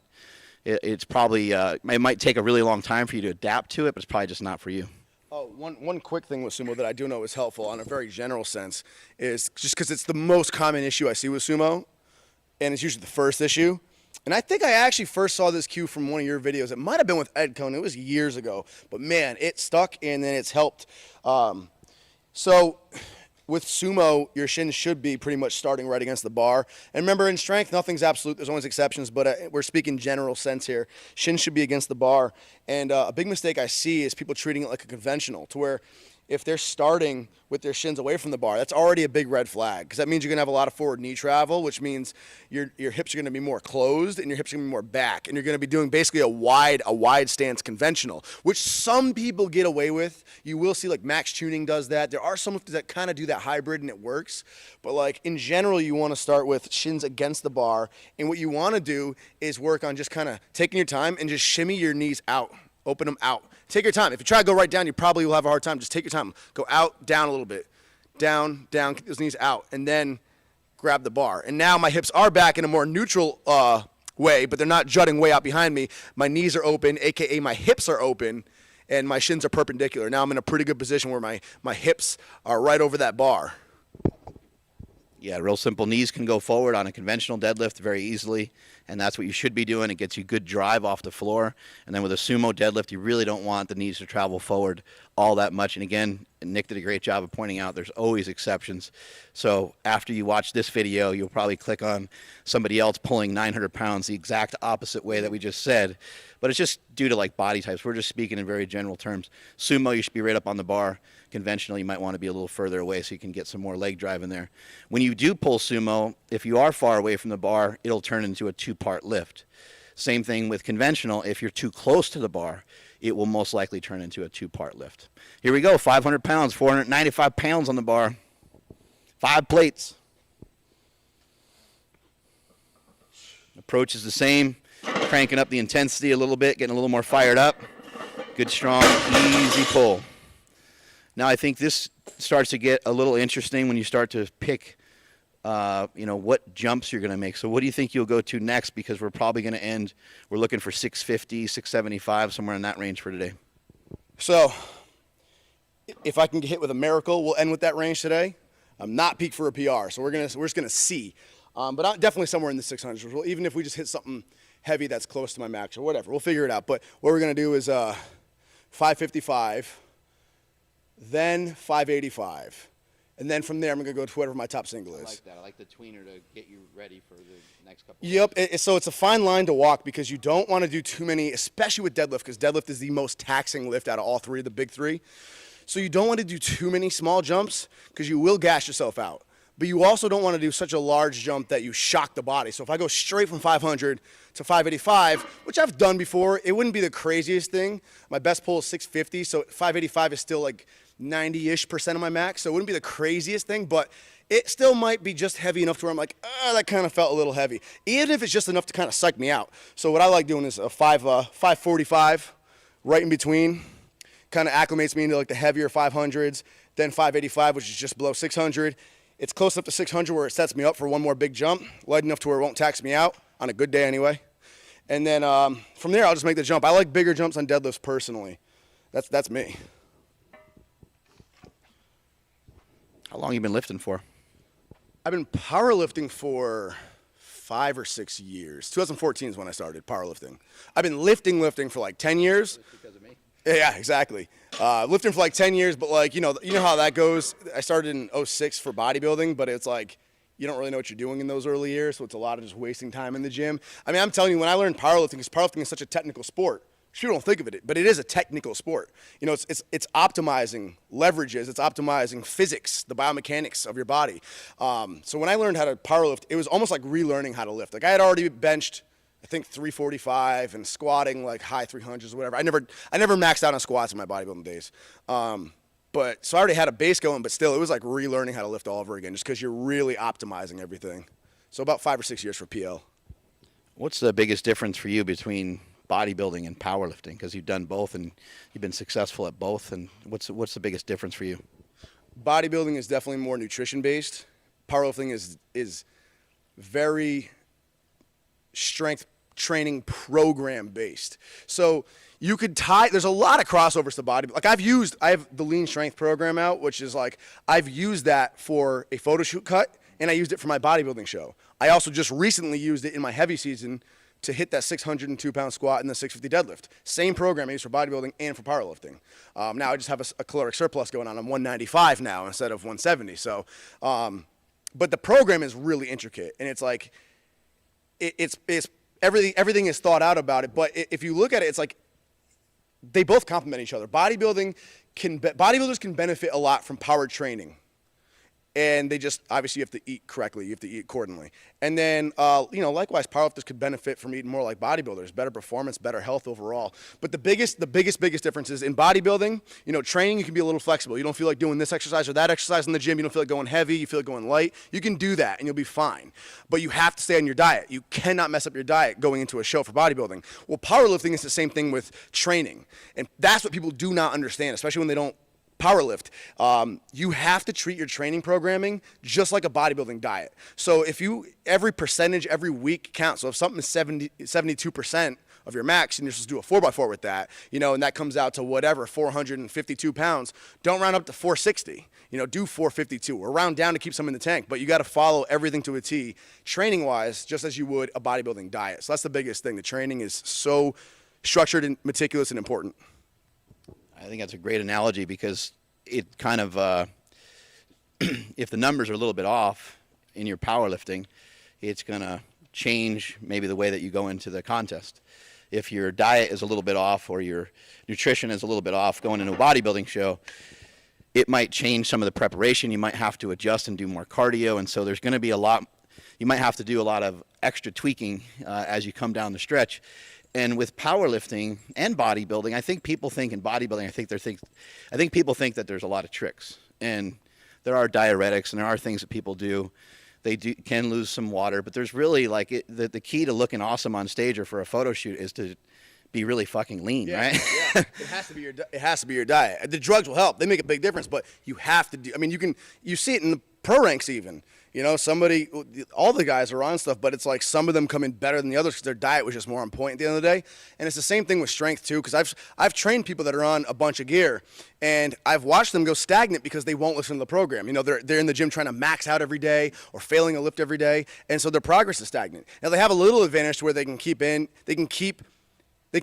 [SPEAKER 5] it's probably it might take a really long time for you to adapt to it, but it's probably just not for you.
[SPEAKER 4] Oh, one quick thing with sumo that I do know is helpful on a very general sense is just because it's the most common issue I see with sumo. And it's usually the first issue. And I think I actually first saw this cue from one of your videos. It might have been with Ed Cohn. It was years ago. But, man, it stuck, and then it's helped. So with sumo, your shins should be pretty much starting right against the bar. And remember, in strength, nothing's absolute. There's always exceptions, but we're speaking general sense here. Shins should be against the bar. And a big mistake I see is people treating it like a conventional, to where if they're starting with their shins away from the bar, that's already a big red flag, because that means you're going to have a lot of forward knee travel, which means your hips are going to be more closed and your hips are going to be more back, and you're going to be doing basically a wide stance conventional, which some people get away with. You will see like Max Tuning does that. There are some lifters that kind of do that hybrid and it works, but like in general, you want to start with shins against the bar, and what you want to do is work on just kind of taking your time and just shimmy your knees out. Open them out. Take your time. If you try to go right down, you probably will have a hard time. Just take your time. Go out, down a little bit. Down, down, keep those knees out, and then grab the bar. And now my hips are back in a more neutral way, but they're not jutting way out behind me. My knees are open, a.k.a. my hips are open, and my shins are perpendicular. Now I'm in a pretty good position where my hips are right over that bar.
[SPEAKER 5] Yeah, real simple. Knees can go forward on a conventional deadlift very easily, and that's what you should be doing. It gets you good drive off the floor. And then with a sumo deadlift, you really don't want the knees to travel forward all that much. And again, Nick did a great job of pointing out there's always exceptions. So after you watch this video, you'll probably click on somebody else pulling 900 pounds the exact opposite way that we just said. But it's just due to like body types. We're just speaking in very general terms. Sumo, you should be right up on the bar. Conventional, you might want to be a little further away so you can get some more leg drive in there. When you do pull sumo, if you are far away from the bar, it'll turn into a two-part lift. Same thing with conventional. If you're too close to the bar, it will most likely turn into a two-part lift. Here we go, 500 pounds, 495 pounds on the bar. 5 plates. Approach is the same. Cranking up the intensity a little bit, getting a little more fired up. Good, strong, easy pull. Now I think this starts to get a little interesting when you start to pick, what jumps you're going to make. So what do you think you'll go to next? Because we're probably going to end, we're looking for 650, 675, somewhere in that range for today.
[SPEAKER 4] So if I can get hit with a miracle, we'll end with that range today. I'm not peak for a PR, so we're just going to see. But I'm definitely somewhere in the 600s. Well, even if we just hit something heavy that's close to my max or whatever, we'll figure it out. But what we're going to do is 555. Then 585, and then from there I'm gonna go to whatever my top single is.
[SPEAKER 5] I like that. I like the tweener to get you ready for the next couple.
[SPEAKER 4] Yep. So it's a fine line to walk because you don't want to do too many, especially with deadlift, because deadlift is the most taxing lift out of all three of the big three. So you don't want to do too many small jumps because you will gas yourself out. but you also don't want to do such a large jump that you shock the body. So if I go straight from 500 to 585, which I've done before, it wouldn't be the craziest thing. My best pull is 650, so 585 is still like 90-ish% of my max, so it wouldn't be the craziest thing, but it still might be just heavy enough to where I'm like, that kind of felt a little heavy, even if it's just enough to kind of psych me out. So what I like doing is a 545 right in between, kind of acclimates me into like the heavier 500s, then 585, which is just below 600. It's close up to 600 where it sets me up for one more big jump, light enough to where it won't tax me out on a good day anyway. And then from there, I'll just make the jump. I like bigger jumps on deadlifts personally. That's me.
[SPEAKER 5] How long you been lifting for?
[SPEAKER 4] I've been powerlifting for 5 or 6 years. 2014 is when I started powerlifting. I've been lifting for like 10 years.
[SPEAKER 5] Just because of me?
[SPEAKER 4] Yeah, exactly. Lifting for like 10 years, but like, you know how that goes. I started in 06 for bodybuilding, but it's like, you don't really know what you're doing in those early years, so it's a lot of just wasting time in the gym. I mean, I'm telling you, when I learned powerlifting, because powerlifting is such a technical sport, people don't think of it, but it is a technical sport. You know, it's optimizing leverages, it's optimizing physics, the biomechanics of your body. So when I learned how to powerlift, it was almost like relearning how to lift. Like I had already benched, I think 345 and squatting like high 300s or whatever. I never maxed out on squats in my bodybuilding days. But so I already had a base going, but still it was like relearning how to lift all over again, just because you're really optimizing everything. So about 5 or 6 years for PL.
[SPEAKER 5] What's the biggest difference for you between bodybuilding and powerlifting? Because you've done both and you've been successful at both. And what's the biggest difference for you?
[SPEAKER 4] Bodybuilding is definitely more nutrition based. Powerlifting is very strength training program based. So you could there's a lot of crossovers to bodybuilding. Like I have the lean strength program out, which is like, I've used that for a photo shoot cut, and I used it for my bodybuilding show. I also just recently used it in my heavy season to hit that 602-pound squat and the 650 deadlift. Same program I use for bodybuilding and for powerlifting. Now I just have a caloric surplus going on. I'm 195 now instead of 170. So, but the program is really intricate, and it's like, it's everything is thought out about it. But if you look at it, it's like they both complement each other. Bodybuilders can benefit a lot from power training. And they just, obviously you have to eat correctly, you have to eat accordingly. And then, likewise, powerlifters could benefit from eating more like bodybuilders, better performance, better health overall. But the biggest difference is in bodybuilding, training, you can be a little flexible. You don't feel like doing this exercise or that exercise in the gym. You don't feel like going heavy, you feel like going light. You can do that and you'll be fine. But you have to stay on your diet. You cannot mess up your diet going into a show for bodybuilding. Well, powerlifting is the same thing with training. And that's what people do not understand, especially when they don't powerlift. You have to treat your training programming just like a bodybuilding diet. So every percentage every week counts. So if something is 72% of your max and you're supposed to do a 4x4 with that, and that comes out to whatever, 452 pounds, don't round up to 460. Do 452 or round down to keep some in the tank. But you got to follow everything to a T, training-wise, just as you would a bodybuilding diet. So that's the biggest thing. The training is so structured and meticulous and important.
[SPEAKER 5] I think that's a great analogy because it kind of, if the numbers are a little bit off in your powerlifting, it's going to change maybe the way that you go into the contest. If your diet is a little bit off or your nutrition is a little bit off going into a bodybuilding show, it might change some of the preparation. You might have to adjust and do more cardio, and so there's going to be you might have to do a lot of extra tweaking as you come down the stretch. And with powerlifting and bodybuilding, I think people think in bodybuilding, I think people think that there's a lot of tricks. And there are diuretics and there are things that people do. They can lose some water, but there's really the key to looking awesome on stage or for a photo shoot is to be really fucking lean, right?
[SPEAKER 4] Yeah. It has to be your diet. The drugs will help. They make a big difference, but you have to you see it in the pro ranks even. All the guys are on stuff, but it's like some of them come in better than the others because their diet was just more on point at the end of the day. And it's the same thing with strength too, because I've trained people that are on a bunch of gear, and I've watched them go stagnant because they won't listen to the program. They're in the gym trying to max out every day or failing a lift every day, and so their progress is stagnant. Now they have a little advantage to where they can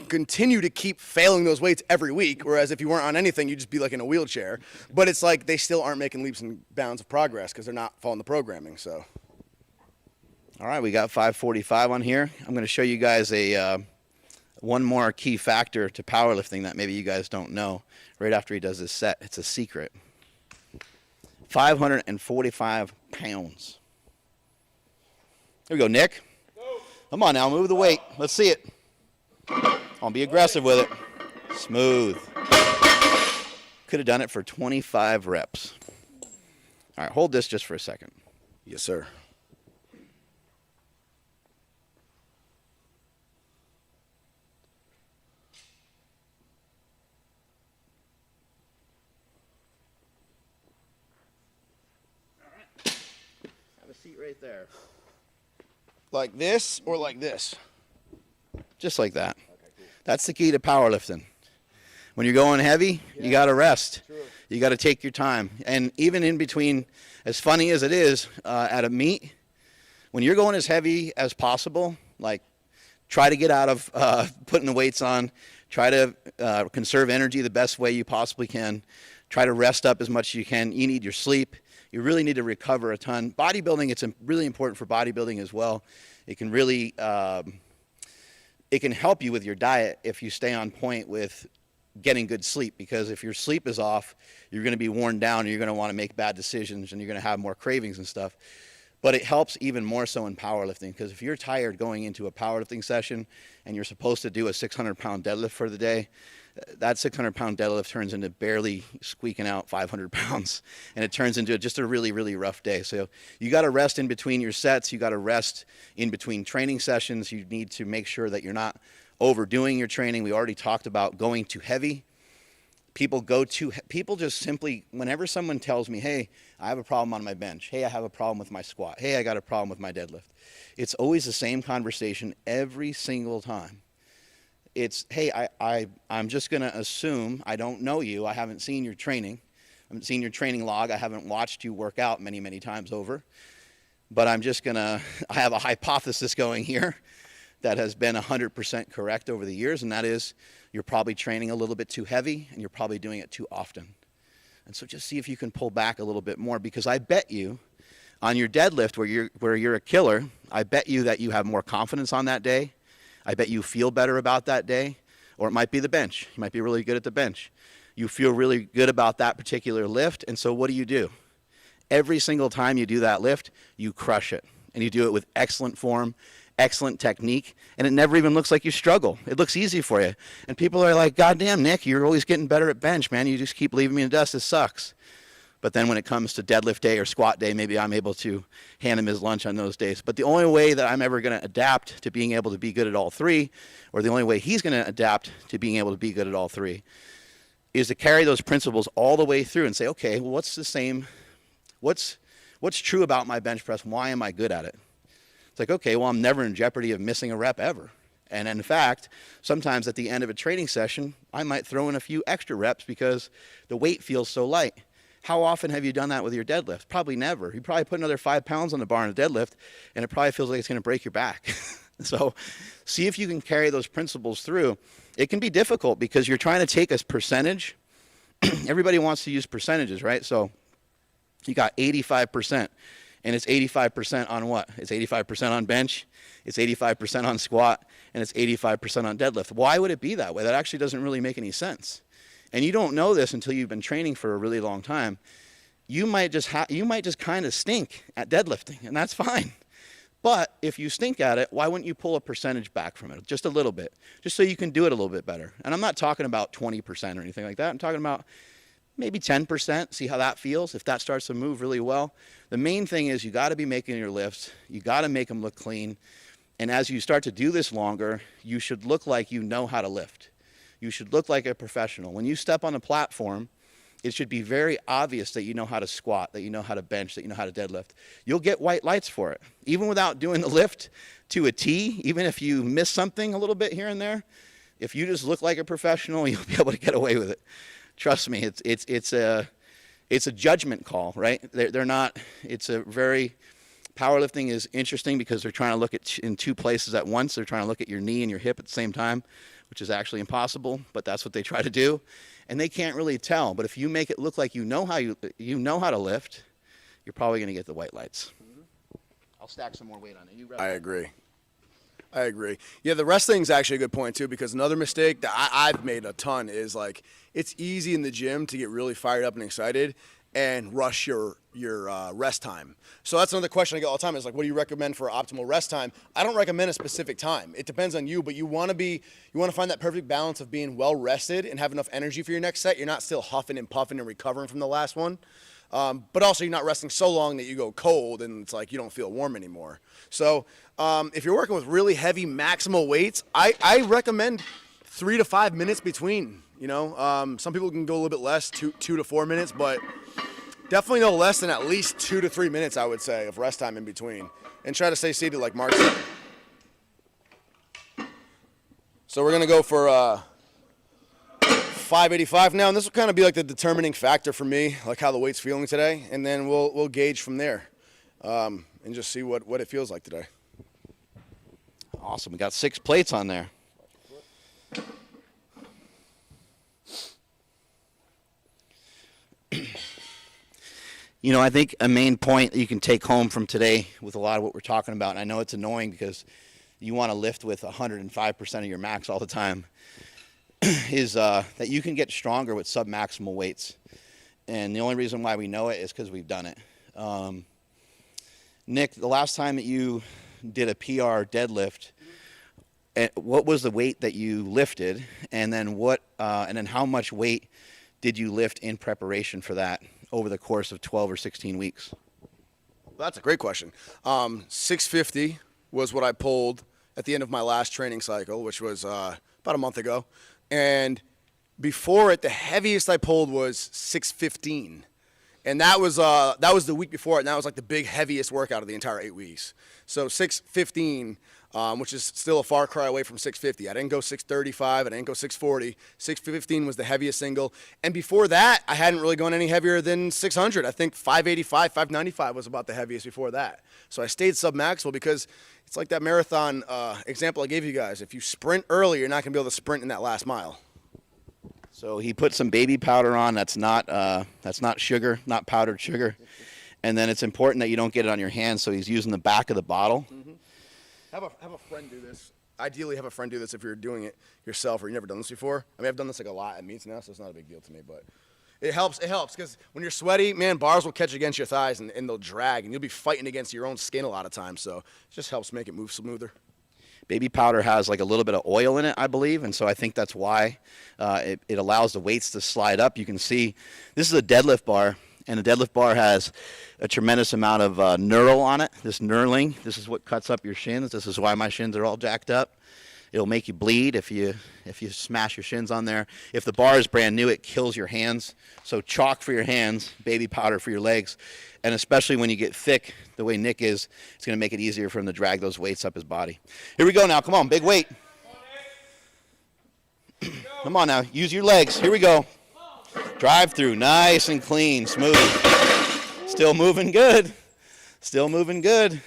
[SPEAKER 4] continue to keep failing those weights every week, whereas if you weren't on anything, you'd just be like in a wheelchair. But it's like they still aren't making leaps and bounds of progress because they're not following the programming. So,
[SPEAKER 5] All right, we got 545 on here. I'm going to show you guys one more key factor to powerlifting that maybe you guys don't know right after he does this set. It's a secret. 545 pounds. Here we go, Nick. Come on now, move the weight. Let's see it. I'll be aggressive with it. Smooth. Could have done it for 25 reps. All right, hold this just for a second.
[SPEAKER 4] Yes, sir.
[SPEAKER 5] Have a seat right there.
[SPEAKER 4] Like this or like this?
[SPEAKER 5] Just like that. That's the key to powerlifting. When you're going heavy, you got to rest. You got to take your time. And even in between, as funny as it is at a meet, when you're going as heavy as possible, like try to get out of putting the weights on, try to conserve energy the best way you possibly can, try to rest up as much as you can. You need your sleep. You really need to recover a ton. Bodybuilding, it's really important for bodybuilding as well. It can really, it can help you with your diet if you stay on point with getting good sleep, because if your sleep is off, you're going to be worn down and you're going to want to make bad decisions and you're going to have more cravings and stuff. But it helps even more so in powerlifting, because if you're tired going into a powerlifting session and you're supposed to do a 600-pound deadlift for the day, that 600-pound deadlift turns into barely squeaking out 500 pounds, and it turns into just a really, really rough day. So you got to rest in between your sets. You got to rest in between training sessions. You need to make sure that you're not overdoing your training. We already talked about going too heavy. People just simply, whenever someone tells me, hey, I have a problem on my bench. Hey, I have a problem with my squat. Hey, I got a problem with my deadlift. It's always the same conversation every single time. It's, hey, I'm just going to assume I don't know you. I haven't seen your training. I haven't seen your training log. I haven't watched you work out many, many times over. But I'm just going to, I have a hypothesis going here that has been 100% correct over the years, and that is you're probably training a little bit too heavy and you're probably doing it too often. And so just see if you can pull back a little bit more, because I bet you on your deadlift where you're a killer, I bet you that you have more confidence on that day. I bet you feel better about that day. Or it might be the bench. You might be really good at the bench. You feel really good about that particular lift, and so what do? Every single time you do that lift, you crush it. And you do it with excellent form, excellent technique, and it never even looks like you struggle. It looks easy for you. And people are like, God damn, Nick, you're always getting better at bench, man. You just keep leaving me in the dust. This sucks. But then when it comes to deadlift day or squat day, maybe I'm able to hand him his lunch on those days. But the only way that I'm ever going to adapt to being able to be good at all three, or the only way he's going to adapt to being able to be good at all three, is to carry those principles all the way through and say, okay, well, what's the same? What's true about my bench press? Why am I good at it? It's like, okay, well, I'm never in jeopardy of missing a rep ever. And in fact, sometimes at the end of a training session, I might throw in a few extra reps because the weight feels so light. How often have you done that with your deadlift? Probably never. You probably put another 5 pounds on the bar in a deadlift, and it probably feels like it's going to break your back. So see if you can carry those principles through. It can be difficult because you're trying to take a percentage. Everybody wants to use percentages, right? So you got 85%, and it's 85% on what? It's 85% on bench, it's 85% on squat, and it's 85% on deadlift. Why would it be that way? That actually doesn't really make any sense. And you don't know this until you've been training for a really long time. You might just kind of stink at deadlifting, and that's fine. But if you stink at it, why wouldn't you pull a percentage back from it, just a little bit, just so you can do it a little bit better? And I'm not talking about 20% or anything like that. I'm talking about maybe 10%, see how that feels. If that starts to move really well, the main thing is you got to be making your lifts. You got to make them look clean. And as you start to do this longer, you should look like you know how to lift. You should look like a professional. When you step on a platform, it should be very obvious that you know how to squat, that you know how to bench, that you know how to deadlift. You'll get white lights for it. Even without doing the lift to a T, even if you miss something a little bit here and there, if you just look like a professional, you'll be able to get away with it. Trust me, it's a judgment call, right? They're not, it's a very, powerlifting is interesting because they're trying to look at in two places at once. They're trying to look at your knee and your hip at the same time, which is actually impossible, but that's what they try to do. And they can't really tell. But if you make it look like you know how to lift, you're probably going to get the white lights. I'll stack some more weight on it.
[SPEAKER 4] I agree. Yeah, the rest thing's actually a good point too, because another mistake that I've made a ton is like, it's easy in the gym to get really fired up and excited and rush your rest time. So that's another question I get all the time is like, what do you recommend for optimal rest time? I don't recommend a specific time. It depends on you, but you want to find that perfect balance of being well rested and have enough energy for your next set. You're not still huffing and puffing and recovering from the last one. But also you're not resting so long that you go cold and it's like you don't feel warm anymore. So if you're working with really heavy maximal weights, I recommend 3 to 5 minutes between. Some people can go a little bit less, 2 to 4 minutes, but definitely no less than at least 2 to 3 minutes, I would say, of rest time in between. And try to stay seated like Mark said. So we're going to go for 585 now, and this will kind of be like the determining factor for me, like how the weight's feeling today, and then we'll gauge from there and just see what it feels like today.
[SPEAKER 5] Awesome. We got 6 plates on there. I think a main point that you can take home from today with a lot of what we're talking about, and I know it's annoying because you want to lift with 105% of your max all the time, is that you can get stronger with sub-maximal weights. And the only reason why we know it is because we've done it. Nick, the last time that you did a PR deadlift, what was the weight that you lifted, and then how much weight did you lift in preparation for that over the course of 12 or 16 weeks?
[SPEAKER 4] Well, that's a great question. 650 was what I pulled at the end of my last training cycle, which was about a month ago. And before it, the heaviest I pulled was 615. And that was the week before it, and that was like the big heaviest workout of the entire 8 weeks. So 615, which is still a far cry away from 650. I didn't go 635, I didn't go 640. 615 was the heaviest single. And before that, I hadn't really gone any heavier than 600. I think 585, 595 was about the heaviest before that. So I stayed sub-maximal because it's like that marathon example I gave you guys. If you sprint early, you're not going to be able to sprint in that last mile.
[SPEAKER 5] So he put some baby powder on. That's not sugar, not powdered sugar. And then it's important that you don't get it on your hands, so he's using the back of the bottle.
[SPEAKER 4] Mm-hmm. Have a friend do this. Ideally, have a friend do this if you're doing it yourself or you've never done this before. I mean, I've done this like a lot at meets now, so it's not a big deal to me. But it helps. It helps because when you're sweaty, man, bars will catch against your thighs and they'll drag, and you'll be fighting against your own skin a lot of times. So it just helps make it move smoother.
[SPEAKER 5] Baby powder has like a little bit of oil in it, I believe, and so I think that's why it allows the weights to slide up. You can see this is a deadlift bar, and the deadlift bar has a tremendous amount of knurl on it, this knurling. This is what cuts up your shins. This is why my shins are all jacked up. It'll make you bleed if you smash your shins on there. If the bar is brand new, it kills your hands. So chalk for your hands, baby powder for your legs. And especially when you get thick, the way Nick is, it's going to make it easier for him to drag those weights up his body. Here we go now. Come on, big weight. Come on now. Use your legs. Here we go. Drive through. Nice and clean. Smooth. Still moving good. Still moving good.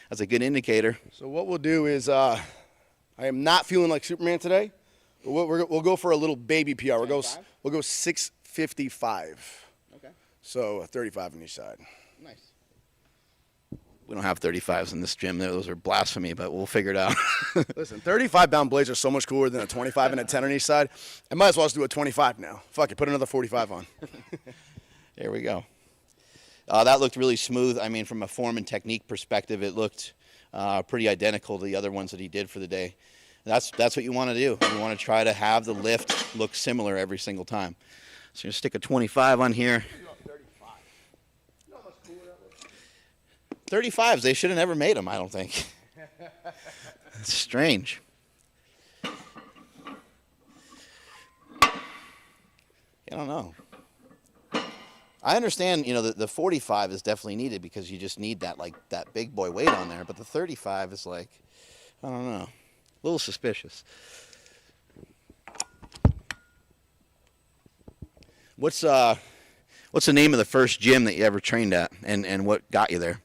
[SPEAKER 5] That's a good indicator.
[SPEAKER 4] So what we'll do is I am not feeling like Superman today. But we'll go for a little baby PR. We'll go 655.
[SPEAKER 5] Okay.
[SPEAKER 4] So 35 on each side.
[SPEAKER 5] Nice. We don't have 35s in this gym. Those are blasphemy, but we'll figure it out.
[SPEAKER 4] Listen, 35-pound blades are so much cooler than a 25 and a 10 on each side. I might as well just do a 25 now. Fuck it, put another 45 on.
[SPEAKER 5] There we go. That looked really smooth. I mean, from a form and technique perspective, it looked pretty identical to the other ones that he did for the day. That's what you want to do. You want to try to have the lift look similar every single time. So you're going to stick a 25 on here. 35s, they should have never made them, I don't think. It's strange. I don't know. I understand, the 45 is definitely needed because you just need that big boy weight on there, but the 35 is like, I don't know, a little suspicious. What's the name of the first gym that you ever trained at, and what got you there?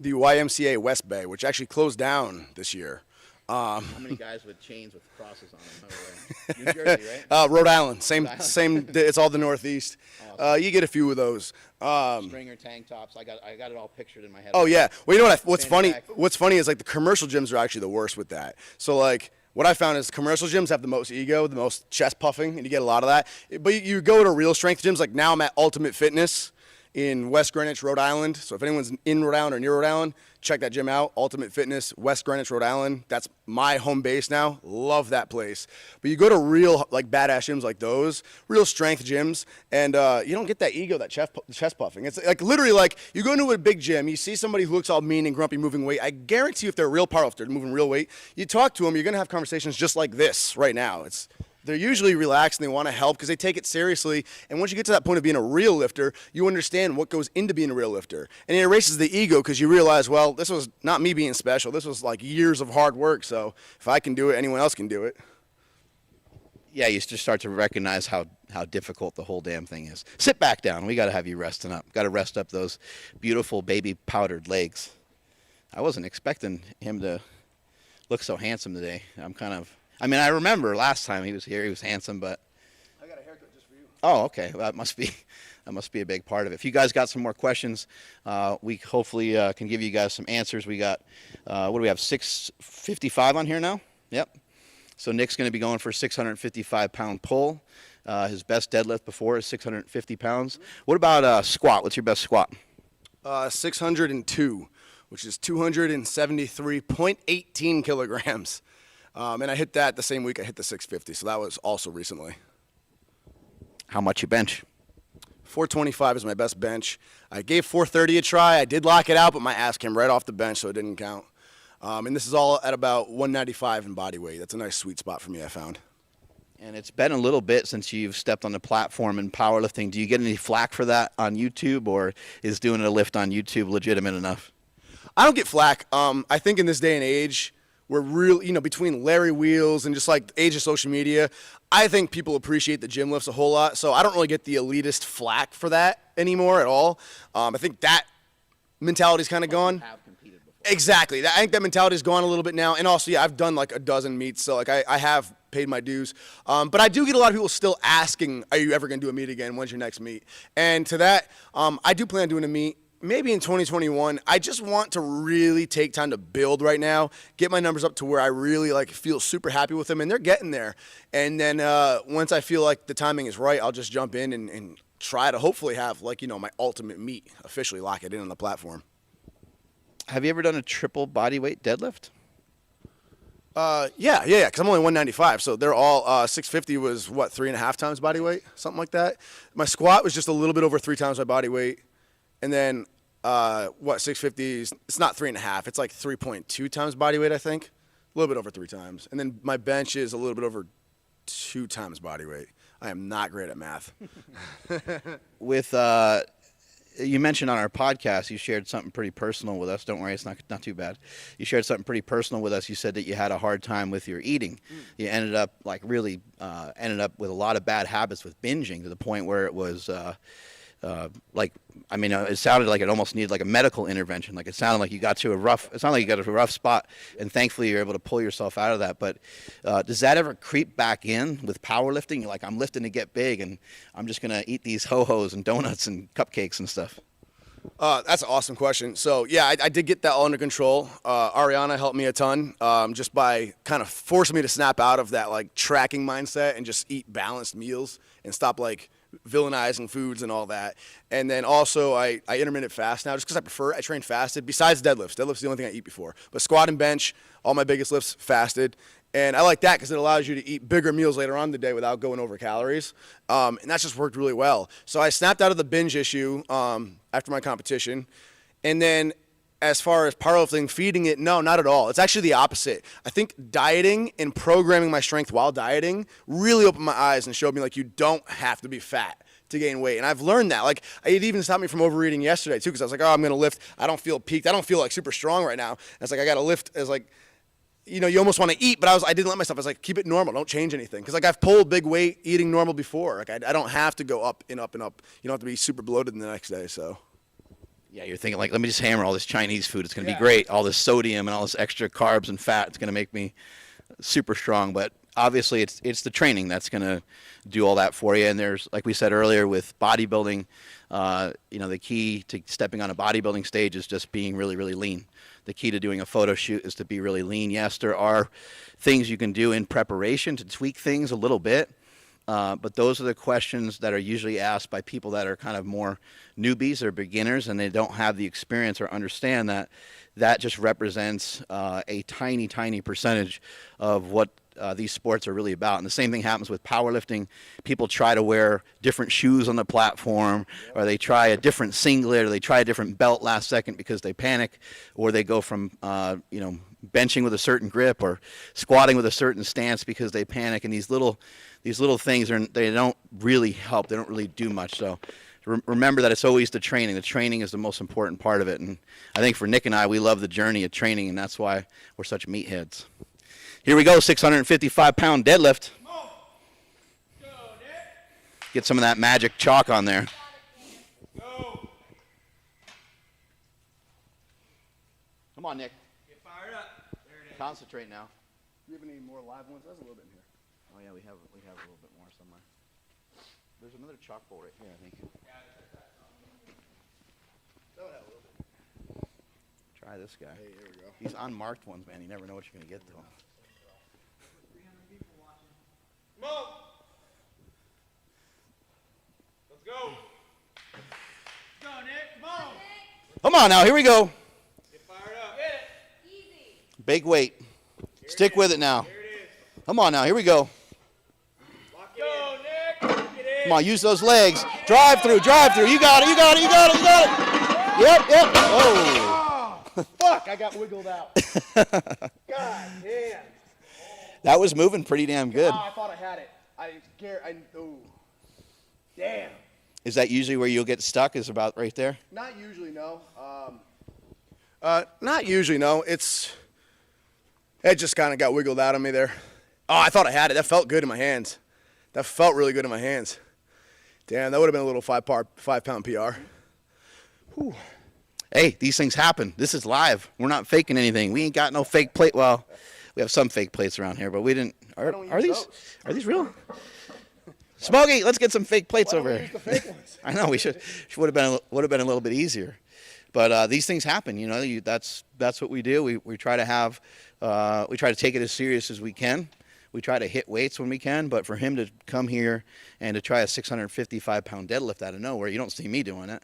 [SPEAKER 4] The YMCA West Bay, which actually closed down this year.
[SPEAKER 5] How many guys with chains with crosses on them? New Jersey, right?
[SPEAKER 4] Rhode Island. Same. It's all the Northeast.
[SPEAKER 5] Awesome.
[SPEAKER 4] You get a few of those.
[SPEAKER 5] Stringer tank tops. I got it all pictured in my head.
[SPEAKER 4] Oh yeah. Well, you know what's funny?
[SPEAKER 5] Back.
[SPEAKER 4] What's funny is like the commercial gyms are actually the worst with that. So like what I found is commercial gyms have the most ego, the most chest puffing, and you get a lot of that. But you go to real strength gyms. Like now I'm at Ultimate Fitness. in West Greenwich, Rhode Island. So if anyone's in Rhode Island or near Rhode Island, check that gym out. Ultimate Fitness, West Greenwich, Rhode Island. That's my home base now. Love that place. But you go to real like badass gyms like those, real strength gyms, and you don't get that ego, that chest puffing. It's like literally like you go into a big gym, you see somebody who looks all mean and grumpy moving weight. I guarantee you if they're a real powerlifter moving real weight, you talk to them, you're gonna have conversations just like this right now. They're usually relaxed and they want to help because they take it seriously. And once you get to that point of being a real lifter, you understand what goes into being a real lifter. And it erases the ego because you realize, well, this was not me being special. This was like years of hard work. So if I can do it, anyone else can do it.
[SPEAKER 5] Yeah, you just start to recognize how difficult the whole damn thing is. Sit back down. We got to have you resting up. Got to rest up those beautiful baby powdered legs. I wasn't expecting him to look so handsome today. I remember last time he was here, he was handsome, but
[SPEAKER 4] I got a haircut just for you.
[SPEAKER 5] oh, okay. Well, that must be a big part of it. If you guys got some more questions, we hopefully can give you guys some answers. We got, what do we have, 655 on here now? Yep. So Nick's going to be going for a 655-pound pull. His best deadlift before is 650 pounds. What about squat? What's your best squat?
[SPEAKER 4] 602, which is 273.18 kilograms. And I hit that the same week I hit the 650, so that was also recently.
[SPEAKER 5] How much you bench?
[SPEAKER 4] 425 is my best bench. I gave 430 a try. I did lock it out, but my ass came right off the bench, so it didn't count. And this is all at about 195 in body weight. That's a nice sweet spot for me, I found.
[SPEAKER 5] And it's been a little bit since you've stepped on the platform in powerlifting. Do you get any flack for that on YouTube, or is doing a lift on YouTube legitimate enough?
[SPEAKER 4] I don't get flack. I think in this day and age, we're really, between Larry Wheels and just like the age of social media, I think people appreciate the gym lifts a whole lot. So I don't really get the elitist flack for that anymore at all. I think that mentality's kind of gone. Exactly. I think that mentality's gone a little bit now. And also, yeah, I've done like a dozen meets, so like I have paid my dues. But I do get a lot of people still asking, are you ever going to do a meet again? When's your next meet? And to that, I do plan on doing a meet. Maybe in 2021. I just want to really take time to build right now, get my numbers up to where I really like feel super happy with them, and they're getting there. And then once I feel like the timing is right, I'll just jump in and try to hopefully have like, my ultimate meet, officially lock it in on the platform.
[SPEAKER 5] Have you ever done a triple bodyweight deadlift?
[SPEAKER 4] Yeah, because I'm only 195, so they're all 650 was what, 3.5 times body weight, something like that. My squat was just a little bit over 3 times my body weight. And then, 650 is, it's not 3.5, it's like 3.2 times body weight, I think. A little bit over 3 times. And then my bench is a little bit over 2 times body weight. I am not great at math.
[SPEAKER 5] With, you mentioned on our podcast, you shared something pretty personal with us. Don't worry, it's not too bad. You shared something pretty personal with us. You said that you had a hard time with your eating. You ended up ended up with a lot of bad habits with binging to the point where it was, it sounded like it almost needed like a medical intervention. Like it sounded like you got to a rough spot, and thankfully you're able to pull yourself out of that. But does that ever creep back in with powerlifting? You're like, I'm lifting to get big, and I'm just gonna eat these ho-hos and donuts and cupcakes and stuff.
[SPEAKER 4] That's an awesome question. So yeah, I did get that all under control. Ariana helped me a ton, just by kind of forcing me to snap out of that like tracking mindset and just eat balanced meals and stop like villainizing foods and all that. And then also I intermittent fast now just because I train fasted besides deadlifts. Deadlifts the only thing I eat before. But squat and bench, all my biggest lifts fasted. And I like that because it allows you to eat bigger meals later on in the day without going over calories. And that's just worked really well. So I snapped out of the binge issue after my competition. And then as far as powerlifting, feeding it, no, not at all. It's actually the opposite. I think dieting and programming my strength while dieting really opened my eyes and showed me like you don't have to be fat to gain weight. And I've learned that. Like it even stopped me from overeating yesterday too because I was like, oh, I'm going to lift. I don't feel peaked. I don't feel like super strong right now. And it's like I got to lift as like, you almost want to eat, but I didn't let myself. I was like, keep it normal. Don't change anything. Because like I've pulled big weight eating normal before. Like I don't have to go up and up and up. You don't have to be super bloated the next day. So.
[SPEAKER 5] Yeah, you're thinking like, let me just hammer all this Chinese food. It's going to be great. All this sodium and all this extra carbs and fat. It's going to make me super strong. But obviously, it's the training that's going to do all that for you. And there's, like we said earlier, with bodybuilding, the key to stepping on a bodybuilding stage is just being really, really lean. The key to doing a photo shoot is to be really lean. Yes, there are things you can do in preparation to tweak things a little bit. but those are the questions that are usually asked by people that are kind of more newbies or beginners, and they don't have the experience or understand that that just represents a tiny, tiny percentage of what these sports are really about. And the same thing happens with powerlifting. People try to wear different shoes on the platform, or they try a different singlet, or they try a different belt last second because they panic, or they go from benching with a certain grip or squatting with a certain stance because they panic. And these little things they don't really help. They don't really do much. So remember that it's always the training. The training is the most important part of it. And I think for Nick and I, we love the journey of training, and that's why we're such meatheads. Here we go, 655-pound deadlift. Get some of that magic chalk on there. Come on, Nick.
[SPEAKER 3] Get fired up. There it is.
[SPEAKER 5] Concentrate now.
[SPEAKER 4] Do you have any more live ones? There's a little bit in here.
[SPEAKER 5] Oh yeah, we have a little bit more somewhere. There's another chalkboard right here, I think. Try this guy.
[SPEAKER 4] Hey, here we go.
[SPEAKER 5] These unmarked ones, man. You never know what you're gonna get to them.
[SPEAKER 3] Come on. Let's go. Let's go, Nick. Come on.
[SPEAKER 5] Come on now, here we go.
[SPEAKER 3] Get fired up. Get it.
[SPEAKER 6] Easy.
[SPEAKER 5] Big weight. Stick with it now.
[SPEAKER 3] Here it is.
[SPEAKER 5] Come on now, here we go.
[SPEAKER 3] Lock it go, in. Nick. Lock it in.
[SPEAKER 5] Come on, use those legs. Drive through, drive through. You got it, you got it, you got it, you got it. Yep. Oh.
[SPEAKER 2] Fuck, I got wiggled out. God damn.
[SPEAKER 5] That was moving pretty damn good.
[SPEAKER 2] I thought I had it. Ooh. Damn.
[SPEAKER 5] Is that usually where you'll get stuck, is about right there?
[SPEAKER 2] Not usually, no.
[SPEAKER 4] Not usually, no. It just kind of got wiggled out of me there. Oh, I thought I had it. That felt good in my hands. That felt really good in my hands. Damn, that would have been a little 5-pound PR. Whew.
[SPEAKER 5] Hey, these things happen. This is live. We're not faking anything. We ain't got no fake plate. Well, we have some fake plates around here, but we didn't. Are these real? Smokey, let's get some fake plates over here.
[SPEAKER 2] Use the fake ones?
[SPEAKER 5] I know we should would have been a little bit easier, but these things happen. You know, that's what we do. We try to take it as serious as we can. We try to hit weights when we can, but for him to come here and to try a 655-pound deadlift out of nowhere, you don't see me doing it.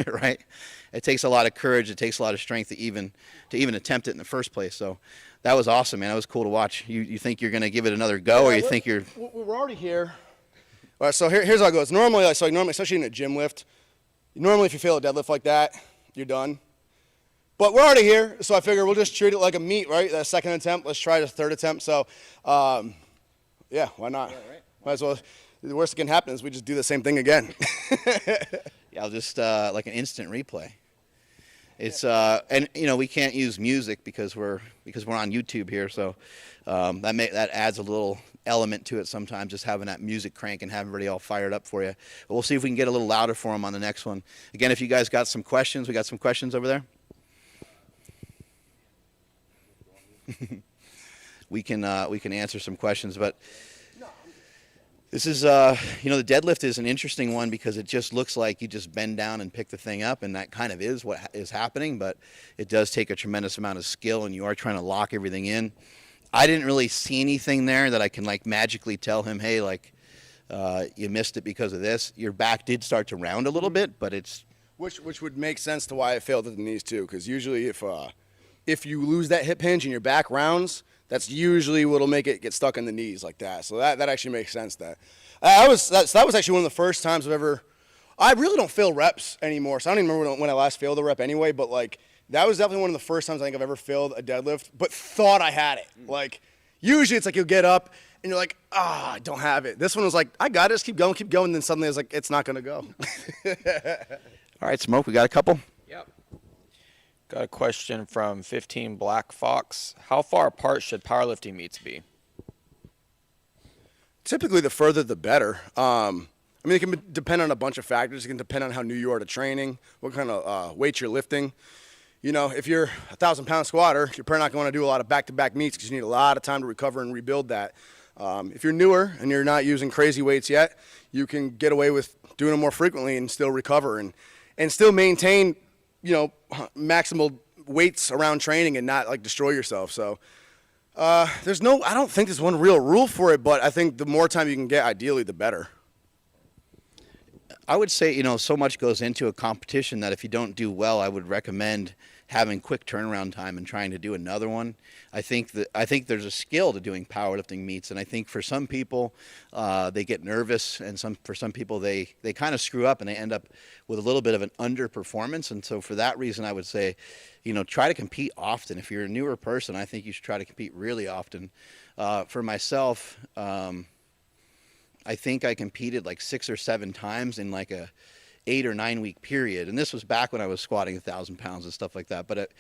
[SPEAKER 5] Right? It takes a lot of courage. It takes a lot of strength to even attempt it in the first place. So that was awesome, man. That was cool to watch. You think you're going to give it another go, or you think you're?
[SPEAKER 2] We're already here.
[SPEAKER 4] All right, so here's how it goes. Normally, especially in a gym lift, normally if you fail a deadlift like that, you're done. But we're already here, so I figure we'll just treat it like a meet, right? That second attempt, let's try the third attempt. So, yeah, why not? Yeah, right. Might as well. The worst that can happen is we just do the same thing again.
[SPEAKER 5] Yeah, I'll just like an instant replay. It's and you know we can't use music because we're on YouTube here, so that adds a little element to it sometimes, just having that music crank and having everybody all fired up for you. But we'll see if we can get a little louder for them on the next one. Again, if you guys got some questions, we got some questions over there. we can answer some questions, but this is you know, the deadlift is an interesting one because it just looks like you just bend down and pick the thing up, and that kind of is what is happening, but it does take a tremendous amount of skill, and you are trying to lock everything in. I didn't really see anything there that I can like magically tell him, hey, like you missed it because of this. Your back did start to round a little bit, but it's
[SPEAKER 4] Which would make sense to why I failed at the knees too, because usually if you lose that hip hinge and your back rounds, that's usually what'll make it get stuck in the knees like that. So that actually makes sense. That was actually one of the first times I've ever. I really don't fail reps anymore, so I don't even remember when I last failed a rep anyway. But like that was definitely one of the first times I think I've ever failed a deadlift, but thought I had it. Like usually it's like you'll get up and you're like, I don't have it. This one was like, I got it, just keep going. And then suddenly it's like, it's not gonna go.
[SPEAKER 5] all right. Smoke, we got a couple.
[SPEAKER 3] Yep. Got a question from 15 Black Fox. How far apart should powerlifting meets be?
[SPEAKER 4] Typically, the further the better. I mean, it can depend on a bunch of factors. It can depend on how new you are to training, what kind of weights you're lifting. You know, if you're a 1,000-pound squatter, you're probably not going to do a lot of back-to-back meets because you need a lot of time to recover and rebuild that. If you're newer and you're not using crazy weights yet, you can get away with doing them more frequently and still recover and still maintain, you know, maximal weights around training and not like destroy yourself. So I don't think there's one real rule for it, but I think the more time you can get, ideally, the better.
[SPEAKER 5] I would say, so much goes into a competition that if you don't do well, I would recommend having quick turnaround time and trying to do another one. I think there's a skill to doing powerlifting meets, and I think for some people they get nervous, and for some people they kind of screw up and they end up with a little bit of an underperformance. And so for that reason, I would say, try to compete often. If you're a newer person, I think you should try to compete really often. For myself, I think I competed like 6 or 7 times in like a 8 or 9 week period, and this was back when I was squatting 1,000 pounds and stuff like that. But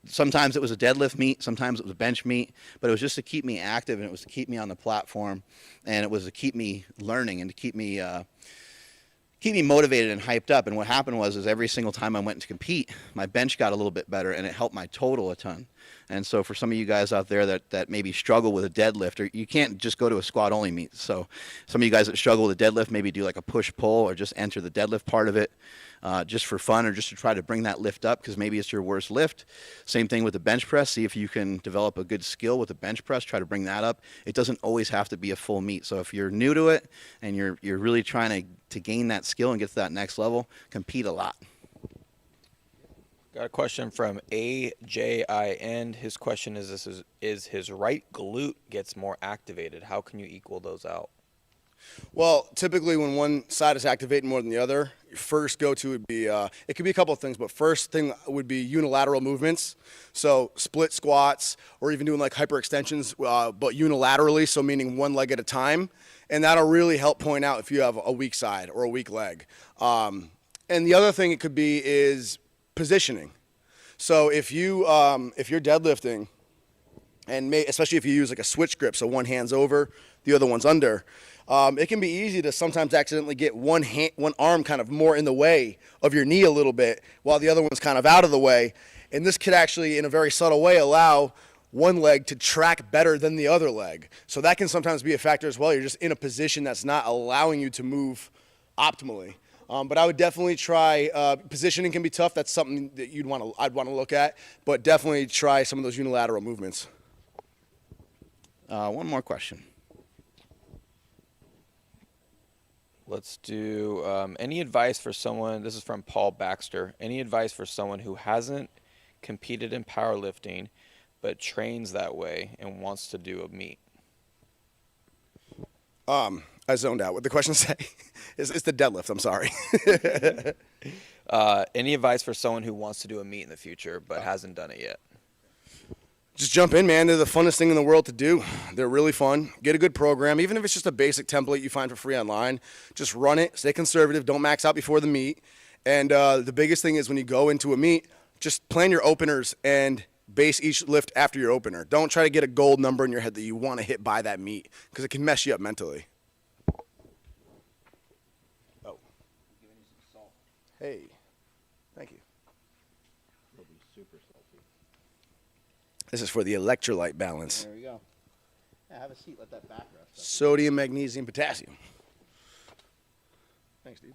[SPEAKER 5] sometimes it was a deadlift meet, sometimes it was a bench meet, but it was just to keep me active, and it was to keep me on the platform, and it was to keep me learning and to keep me motivated and hyped up. And what happened was every single time I went to compete, my bench got a little bit better, and it helped my total a ton. And so for some of you guys out there that maybe struggle with a deadlift, or you can't just go to a squat only meet. So some of you guys that struggle with a deadlift, maybe do like a push-pull or just enter the deadlift part of it just for fun, or just to try to bring that lift up because maybe it's your worst lift. Same thing with the bench press. See if you can develop a good skill with the bench press. Try to bring that up. It doesn't always have to be a full meet. So if you're new to it and you're really trying to gain that skill and get to that next level, compete a lot.
[SPEAKER 3] Got a question from AJIN. His question is his right glute gets more activated. How can you equal those out?
[SPEAKER 4] Well, typically when one side is activating more than the other, your first go-to would be, it could be a couple of things, but first thing would be unilateral movements. So split squats, or even doing like hyperextensions, but unilaterally, so meaning one leg at a time. And that'll really help point out if you have a weak side or a weak leg. And the other thing it could be is positioning. So if you're deadlifting, and especially if you use like a switch grip, so one hand's over, the other one's under, it can be easy to sometimes accidentally get one arm kind of more in the way of your knee a little bit, while the other one's kind of out of the way. And this could actually, in a very subtle way, allow one leg to track better than the other leg. So that can sometimes be a factor as well. You're just in a position that's not allowing you to move optimally. But I would definitely try, positioning can be tough. That's something that I'd want to look at, but definitely try some of those unilateral movements.
[SPEAKER 5] One more question.
[SPEAKER 3] Let's do any advice for someone, this is from Paul Baxter, any advice for someone who hasn't competed in powerlifting but trains that way and wants to do a meet?
[SPEAKER 4] I zoned out. What the question say? It's the deadlift. I'm sorry.
[SPEAKER 3] Any advice for someone who wants to do a meet in the future but hasn't done it yet?
[SPEAKER 4] Just jump in, man. They're the funnest thing in the world to do. They're really fun. Get a good program. Even if it's just a basic template you find for free online, just run it. Stay conservative. Don't max out before the meet. And the biggest thing is when you go into a meet, just plan your openers and base each lift after your opener. Don't try to get a gold number in your head that you want to hit by that meet, because it can mess you up mentally. Oh. Hey. Thank you.
[SPEAKER 5] It'll be super salty.
[SPEAKER 4] This is for the electrolyte balance.
[SPEAKER 5] There we go. Yeah, have a seat. Let that back rest.
[SPEAKER 4] Sodium, magnesium, potassium. Thanks, dude.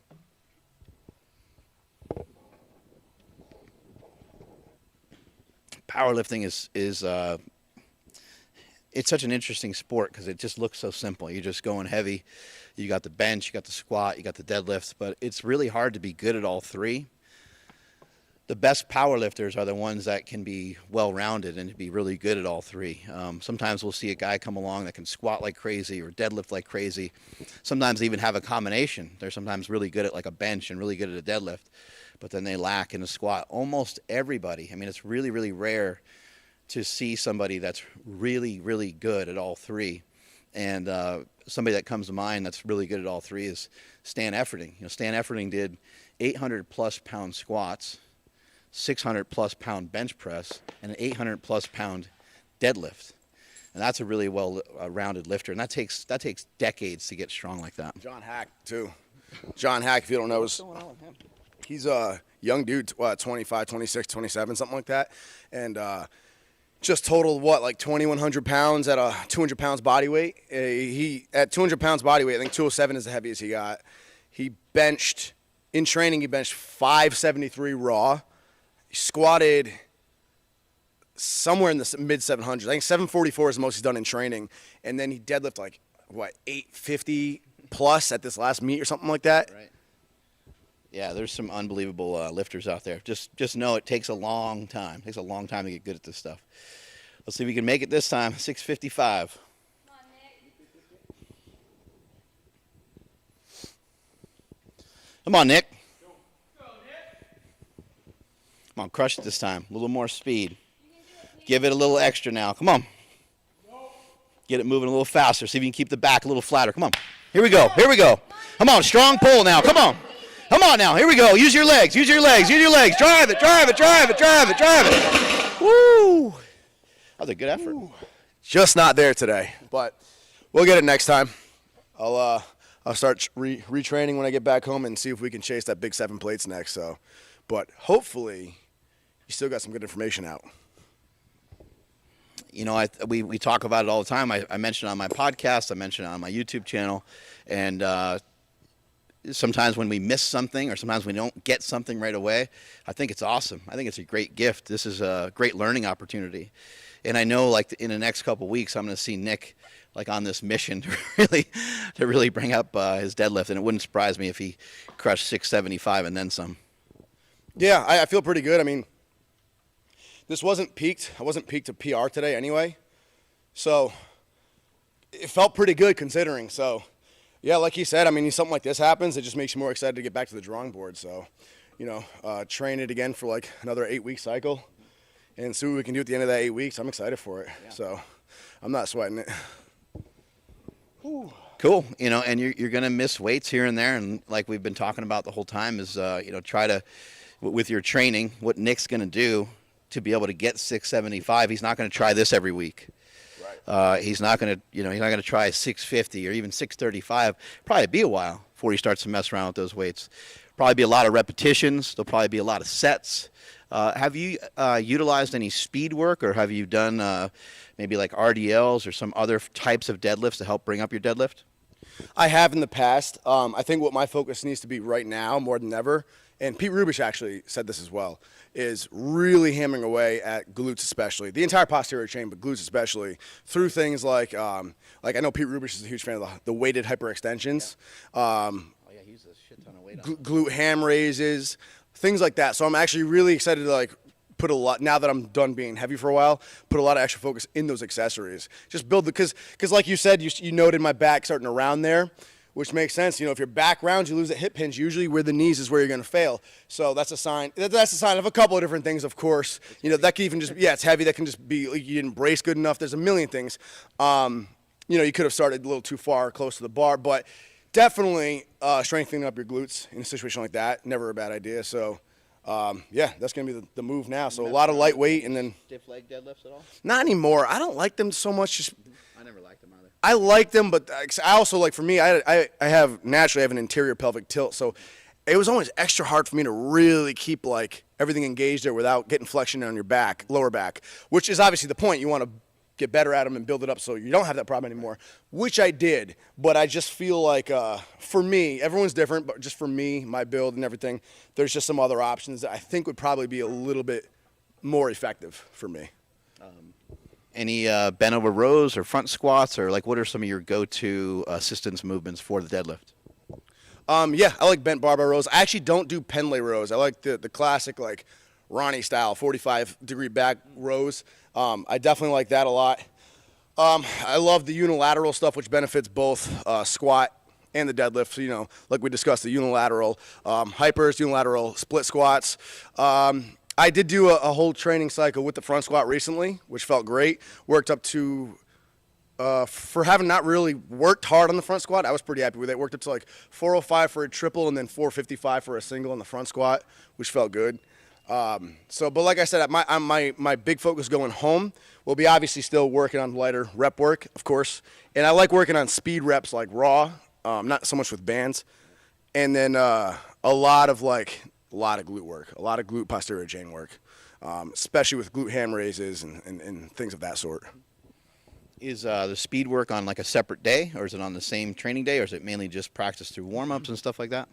[SPEAKER 5] Powerlifting is it's such an interesting sport because it just looks so simple. You're just going heavy. You got the bench, you got the squat, you got the deadlift, but it's really hard to be good at all three. The best powerlifters are the ones that can be well-rounded and be really good at all three. Sometimes we'll see a guy come along that can squat like crazy or deadlift like crazy. Sometimes even have a combination. They're sometimes really good at like a bench and really good at a deadlift, but then they lack in a squat. Almost everybody. I mean, it's really, really rare to see somebody that's really, really good at all three. And somebody that comes to mind that's really good at all three is Stan Efferding. Stan Efferding did 800-plus pound squats, 600-plus pound bench press, and an 800-plus pound deadlift. And that's a really well-rounded lifter. And that takes decades to get strong like that.
[SPEAKER 4] John Hack, too. John Hack, if you don't know, he's a young dude, 25, 26, 27, something like that. And just totaled, like 2,100 pounds at a 200 pounds body weight. At 200 pounds body weight, I think 207 is the heaviest he got. In training, he benched 573 raw. He squatted somewhere in the mid 700s. I think 744 is the most he's done in training, and then he deadlifted like what 850 plus at this last meet or something like that.
[SPEAKER 5] Right. Yeah, there's some unbelievable lifters out there. Just know it takes a long time. It takes a long time to get good at this stuff. Let's see if we can make it this time. 655. Come on, Nick. Come on, crush it this time. A little more speed. Give it a little extra now. Come on. Get it moving a little faster. See if you can keep the back a little flatter. Come on. Here we go. Here we go. Come on, strong pull now. Come on. Come on now. Here we go. Use your legs. Use your legs. Use your legs. Drive it. Drive it. Drive it. Drive it. Drive it. Woo. That was a good effort.
[SPEAKER 4] Just not there today, but we'll get it next time. I'll start retraining when I get back home and see if we can chase that big 7 plates next. So, but hopefully, you still got some good information out.
[SPEAKER 5] You know, we talk about it all the time. I mention it on my podcast. I mention it on my YouTube channel. And sometimes when we miss something or sometimes we don't get something right away, I think it's awesome. I think it's a great gift. This is a great learning opportunity. And I know, like, in the next couple of weeks, I'm going to see Nick, like, on this mission to really bring up his deadlift. And it wouldn't surprise me if he crushed 675 and then some.
[SPEAKER 4] Yeah, I feel pretty good. I mean, this wasn't peaked. I wasn't peaked to PR today anyway. So it felt pretty good considering. So, yeah, like he said, I mean, something like this happens, it just makes you more excited to get back to the drawing board. So, you know, train it again for like another 8-week cycle and see what we can do at the end of that 8 weeks. I'm excited for it. Yeah. So I'm not sweating it.
[SPEAKER 5] Whew. Cool. You know, and you're going to miss weights here and there. And like we've been talking about the whole time is, you know, try to, with your training, what Nick's going to do to be able to get 675, he's not going to try this every week. Right. He's not going to, you know, he's not going to try 650 or even 635. Probably be a while before he starts to mess around with those weights. Probably be a lot of repetitions. There'll probably be a lot of sets. Have you utilized any speed work, or have you done maybe like RDLs or some other types of deadlifts to help bring up your deadlift?
[SPEAKER 4] I have in the past. I think what my focus needs to be right now more than ever, and Pete Rubish actually said this as well, is really hammering away at glutes especially, the entire posterior chain, but glutes especially, through things like I know Pete Rubish is a huge fan of the weighted hyperextensions.
[SPEAKER 5] Yeah. He uses a shit ton of weight on
[SPEAKER 4] glute ham raises, things like that. So I'm actually really excited to like put a lot, now that I'm done being heavy for a while, put a lot of extra focus in those accessories. Just build the, because like you said, you noted my back starting to round there, which makes sense. You know, if your back rounds, you lose at hip hinge, usually where the knees is where you're going to fail. So that's a sign. That's a sign of a couple of different things, of course. You know, that can even just, yeah, it's heavy. That can just be, like, you didn't brace good enough. There's a million things. You know, you could have started a little too far close to the bar, but definitely strengthening up your glutes in a situation like that, never a bad idea. So, yeah, that's going to be the move now. So a lot of lightweight and then.
[SPEAKER 5] Stiff leg deadlifts at all?
[SPEAKER 4] Not anymore. I don't like them so much. Just
[SPEAKER 5] I never liked them either.
[SPEAKER 4] I like them, but I also, like, for me, I naturally have an interior pelvic tilt, so it was always extra hard for me to really keep, like, everything engaged there without getting flexion on your back, lower back, which is obviously the point. You want to get better at them and build it up so you don't have that problem anymore, which I did. But I just feel like, for me, everyone's different, but just for me, my build and everything, there's just some other options that I think would probably be a little bit more effective for me.
[SPEAKER 5] Any bent over rows or front squats, or like what are some of your go-to assistance movements for the deadlift?
[SPEAKER 4] Yeah, I like bent barbell rows. I actually don't do pendlay rows. I like the classic, like, Ronnie style 45-degree back rows. I definitely like that a lot. I love the unilateral stuff, which benefits both squat and the deadlift. So, you know, like we discussed, the unilateral hypers, unilateral split squats. I did do a whole training cycle with the front squat recently, which felt great. Worked up to, for having not really worked hard on the front squat, I was pretty happy with it. Worked up to like 405 for a triple and then 455 for a single on the front squat, which felt good. But like I said, my big focus going home will be obviously still working on lighter rep work, of course. And I like working on speed reps like raw, not so much with bands. And then a lot of glute work, a lot of glute posterior chain work, especially with glute ham raises and things of that sort.
[SPEAKER 5] Is the speed work on like a separate day, or is it on the same training day, or is it mainly just practice through warm-ups and stuff like that?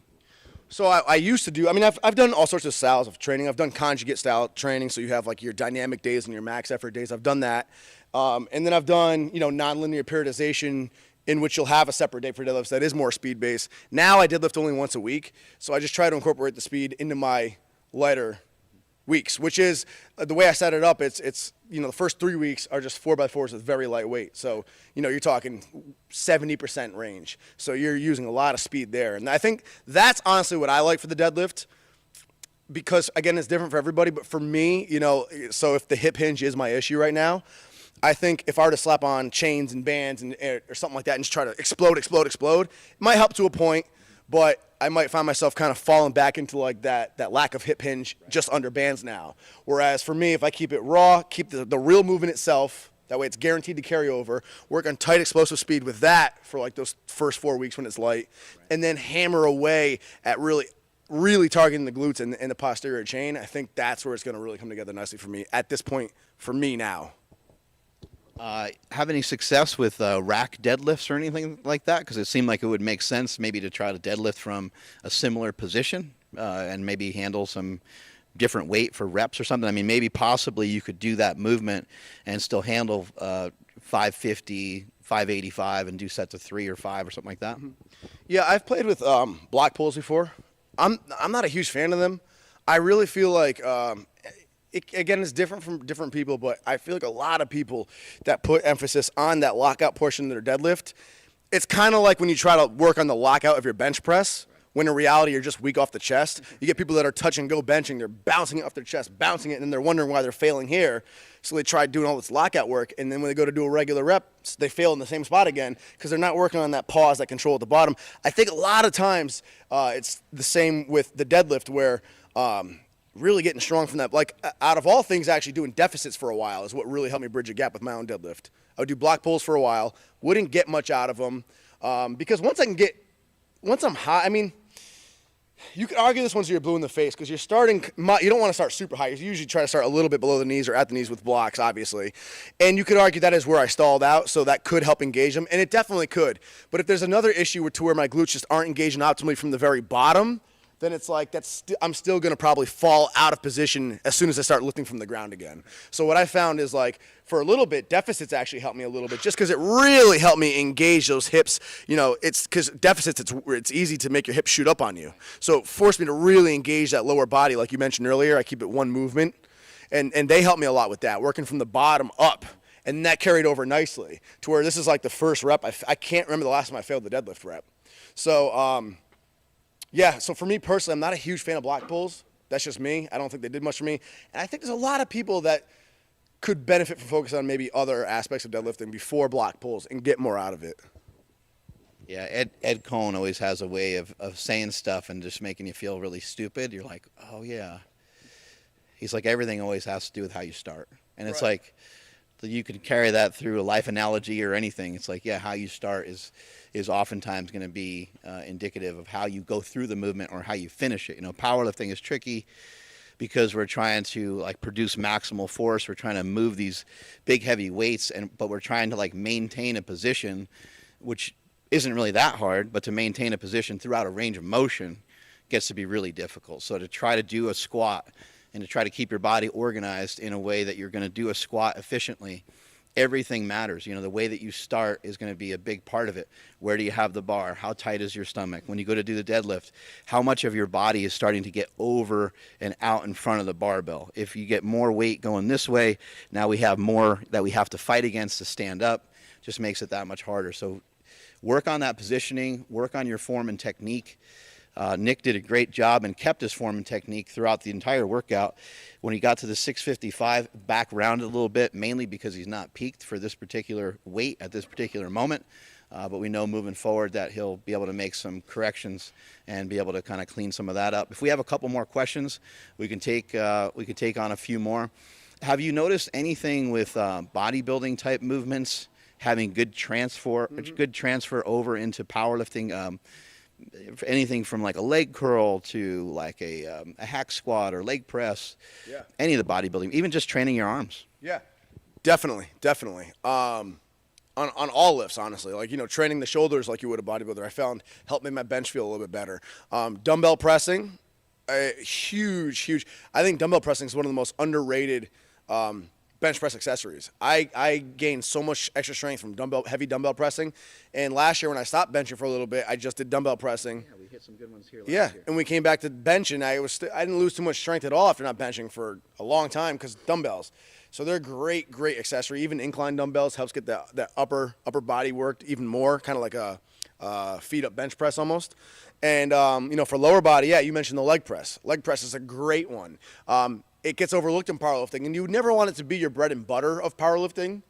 [SPEAKER 4] So I used to do, I mean, I've done all sorts of styles of training. I've done conjugate style training, so you have like your dynamic days and your max effort days. I've done that. And then I've done, nonlinear periodization in which you'll have a separate day for deadlifts that is more speed-based. Now I deadlift only once a week, so I just try to incorporate the speed into my lighter weeks, which is the way I set it up. It's the first 3 weeks are just 4x4s with very light weight. So, you're talking 70% range. So you're using a lot of speed there. And I think that's honestly what I like for the deadlift, because again, it's different for everybody. But for me, so if the hip hinge is my issue right now, I think if I were to slap on chains and bands or something like that and just try to explode, it might help to a point, but I might find myself kind of falling back into like that lack of hip hinge just under bands now. Whereas for me, if I keep it raw, keep the real movement itself, that way it's guaranteed to carry over, work on tight explosive speed with that for like those first 4 weeks when it's light, and then hammer away at really targeting the glutes and the posterior chain, I think that's where it's going to really come together nicely for me at this point, for me now.
[SPEAKER 5] Have any success with rack deadlifts or anything like that? Because it seemed like it would make sense maybe to try to deadlift from a similar position and maybe handle some different weight for reps or something. I mean, maybe possibly you could do that movement and still handle 550, 585 and do sets of 3 or 5 or something like that.
[SPEAKER 4] Yeah, I've played with block pulls before. I'm not a huge fan of them. I really feel like again, it's different from different people, but I feel like a lot of people that put emphasis on that lockout portion of their deadlift, it's kind of like when you try to work on the lockout of your bench press, when in reality you're just weak off the chest. You get people that are touch and go benching, they're bouncing it off their chest, bouncing it, and then they're wondering why they're failing here. So they try doing all this lockout work, and then when they go to do a regular rep, they fail in the same spot again because they're not working on that pause, that control at the bottom. I think a lot of times it's the same with the deadlift where really getting strong from that. Like, out of all things, actually doing deficits for a while is what really helped me bridge a gap with my own deadlift. I would do block pulls for a while, wouldn't get much out of them, because once I'm high, I mean, you could argue this one's you're blue in the face because you're starting, you don't want to start super high. You usually try to start a little bit below the knees or at the knees with blocks, obviously. And you could argue that is where I stalled out, so that could help engage them, and it definitely could. But if there's another issue to where my glutes just aren't engaging optimally from the very bottom, then it's like I'm still going to probably fall out of position as soon as I start lifting from the ground again. So what I found is, like, for a little bit, deficits actually helped me a little bit just because it really helped me engage those hips. It's because deficits, it's easy to make your hips shoot up on you. So it forced me to really engage that lower body. Like you mentioned earlier, I keep it one movement, and they helped me a lot with that, working from the bottom up. And that carried over nicely to where this is like the first rep. I can't remember the last time I failed the deadlift rep. So, yeah, so for me personally, I'm not a huge fan of block pulls. That's just me. I don't think they did much for me. And I think there's a lot of people that could benefit from focusing on maybe other aspects of deadlifting before block pulls and get more out of it.
[SPEAKER 5] Yeah, Ed Cohn always has a way of saying stuff and just making you feel really stupid. You're like, oh, yeah. He's like, everything always has to do with how you start. And it's like, you can carry that through a life analogy or anything. It's like, yeah, how you start is oftentimes going to be indicative of how you go through the movement or how you finish it. Powerlifting is tricky because we're trying to like produce maximal force. We're trying to move these big heavy weights, but we're trying to like maintain a position, which isn't really that hard, but to maintain a position throughout a range of motion gets to be really difficult. So to try to do a squat and to try to keep your body organized in a way that you're going to do a squat efficiently, everything matters. The way that you start is going to be a big part of it. Where do you have the bar? How tight is your stomach? When you go to do the deadlift, how much of your body is starting to get over and out in front of the barbell? If you get more weight going this way, now we have more that we have to fight against to stand up. Just makes it that much harder. So work on that positioning, work on your form and technique. Nick did a great job and kept his form and technique throughout the entire workout. When he got to the 655, back rounded a little bit, mainly because he's not peaked for this particular weight at this particular moment. But we know moving forward that he'll be able to make some corrections and be able to kind of clean some of that up. If we have a couple more questions, we can take on a few more. Have you noticed anything with bodybuilding type movements having good transfer over into powerlifting? Anything from like a leg curl to like a hack squat or leg press, any of the bodybuilding, even just training your arms.
[SPEAKER 4] Yeah, definitely. on all lifts, honestly. Like, you know, training the shoulders like you would a bodybuilder, I found helped make my bench feel a little bit better. Dumbbell pressing, huge. I think dumbbell pressing is one of the most underrated bench press accessories. I gained so much extra strength from heavy dumbbell pressing, and last year when I stopped benching for a little bit, I just did dumbbell pressing.
[SPEAKER 5] Yeah, we hit some good ones here.
[SPEAKER 4] Yeah, and we came back to benching. I didn't lose too much strength at all after not benching for a long time because dumbbells. So they're a great accessory. Even incline dumbbells helps get that upper body worked even more, kind of like a feet up bench press almost. And you know, for lower body, yeah, you mentioned the leg press. Leg press is a great one. It gets overlooked in powerlifting, and you would never want it to be your bread and butter of powerlifting,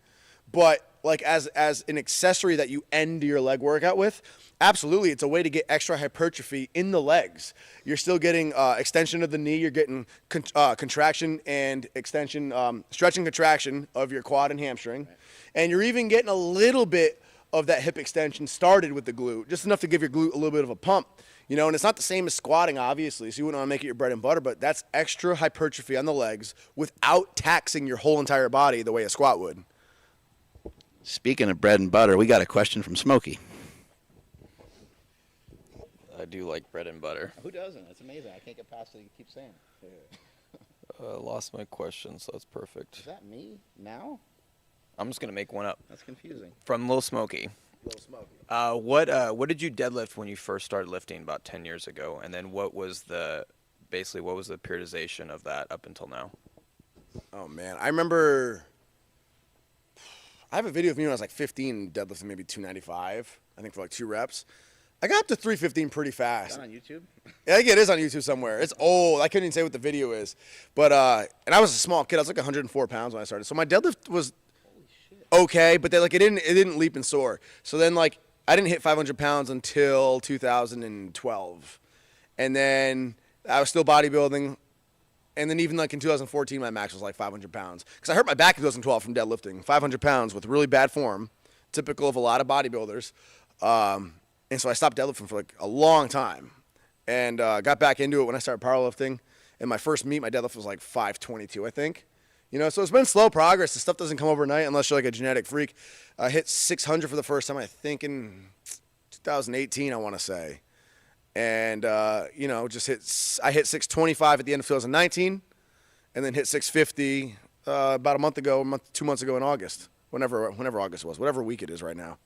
[SPEAKER 4] but like as an accessory that you end your leg workout with, absolutely, it's a way to get extra hypertrophy in the legs. You're still getting extension of the knee. You're getting contraction and extension, stretch and contraction of your quad and hamstring, and you're even getting a little bit of that hip extension started with the glute, just enough to give your glute a little bit of a pump. You know, and it's not the same as squatting, obviously, so you wouldn't want to make it your bread and butter, but that's extra hypertrophy on the legs without taxing your whole entire body the way a squat would.
[SPEAKER 5] Speaking of bread and butter, we got a question from Smokey.
[SPEAKER 3] I do like bread and butter.
[SPEAKER 5] Who doesn't? It's amazing. I can't get past it. You keep saying it.
[SPEAKER 3] Lost my question, so that's perfect.
[SPEAKER 5] Is that me now?
[SPEAKER 3] I'm just going to make one up.
[SPEAKER 5] That's confusing.
[SPEAKER 3] From Lil Smokey.
[SPEAKER 5] Little Smokey.
[SPEAKER 3] What did you deadlift when you first started lifting about 10 years ago? And then what was the periodization of that up until now?
[SPEAKER 4] Oh, man. I remember I have a video of me when I was like 15 deadlifting maybe 295, I think for like 2 reps. I got up to 315 pretty fast.
[SPEAKER 5] Is that on YouTube?
[SPEAKER 4] Yeah, I think it is on YouTube somewhere. It's old. I couldn't even say what the video is. But, and I was a small kid. I was like 104 pounds when I started. So my deadlift was okay, but then, like, it didn't leap and soar. So then, like, I didn't hit 500 pounds until 2012. And then I was still bodybuilding. And then even like in 2014, my max was like 500 pounds. Because I hurt my back in 2012 from deadlifting. 500 pounds with really bad form, typical of a lot of bodybuilders. And so I stopped deadlifting for like a long time. And got back into it when I started powerlifting. And my first meet, my deadlift was like 522, I think. You know, so it's been slow progress. This stuff doesn't come overnight unless you're like a genetic freak. I hit 600 for the first time, I think, in 2018, I want to say. And, you know, I hit 625 at the end of 2019 and then hit 650 about a month ago, 2 months ago in August, whenever August was, whatever week it is right now.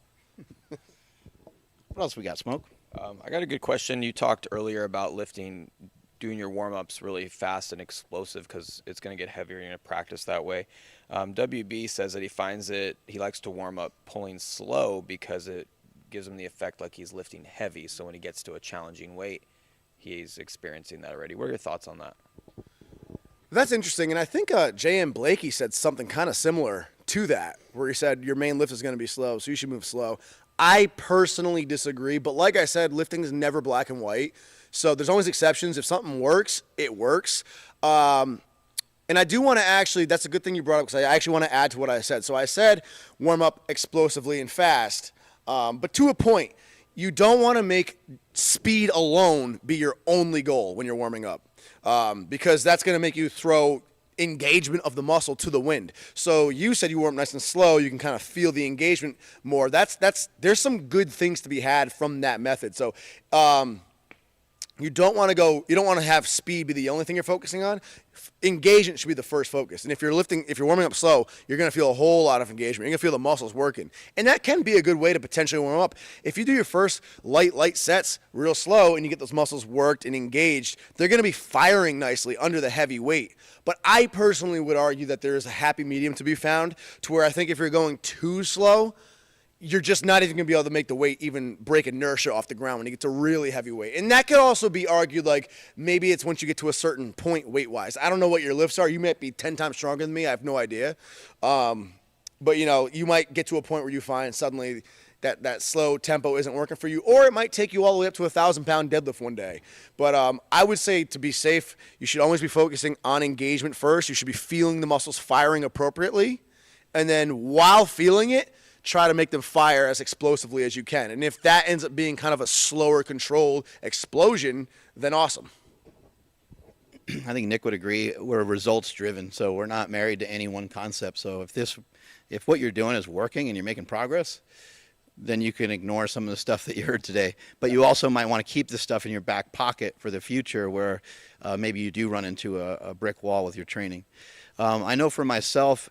[SPEAKER 5] What else we got, Smoke?
[SPEAKER 3] I got a good question. You talked earlier about doing your warm-ups really fast and explosive because it's going to get heavier. You're going to practice that way. WB says that he likes to warm up pulling slow because it gives him the effect like he's lifting heavy. So when he gets to a challenging weight, he's experiencing that already. What are your thoughts on that?
[SPEAKER 4] That's interesting. And I think J.M. Blakey said something kind of similar to that, where he said your main lift is going to be slow, so you should move slow. I personally disagree. But like I said, lifting is never black and white. So there's always exceptions. If something works, it works. And I do want to actually, that's a good thing you brought up because I actually want to add to what I said. So I said warm up explosively and fast. But to a point, you don't want to make speed alone be your only goal when you're warming up, because that's going to make you throw engagement of the muscle to the wind. So you said you warm nice and slow. You can kind of feel the engagement more. There's some good things to be had from that method. So you don't want to have speed be the only thing you're focusing on. Engagement should be the first focus. And if you're warming up slow, you're going to feel a whole lot of engagement. You're going to feel the muscles working. And that can be a good way to potentially warm up. If you do your first light sets real slow and you get those muscles worked and engaged, they're going to be firing nicely under the heavy weight. But I personally would argue that there is a happy medium to be found to where I think if you're going too slow, you're just not even going to be able to make the weight even break inertia off the ground when you get to really heavy weight. And that could also be argued like maybe it's once you get to a certain point weight-wise. I don't know what your lifts are. You might be 10 times stronger than me. I have no idea. But, you know, you might get to a point where you find suddenly that slow tempo isn't working for you, or it might take you all the way up to a 1,000-pound deadlift one day. But I would say to be safe, you should always be focusing on engagement first. You should be feeling the muscles firing appropriately. And then while feeling it, try to make them fire as explosively as you can. And if that ends up being kind of a slower controlled explosion, then awesome.
[SPEAKER 5] I think Nick would agree. We're results driven, so we're not married to any one concept. So if If what you're doing is working and you're making progress, then you can ignore some of the stuff that you heard today. But you also might want to keep this stuff in your back pocket for the future where maybe you do run into a brick wall with your training. I know for myself,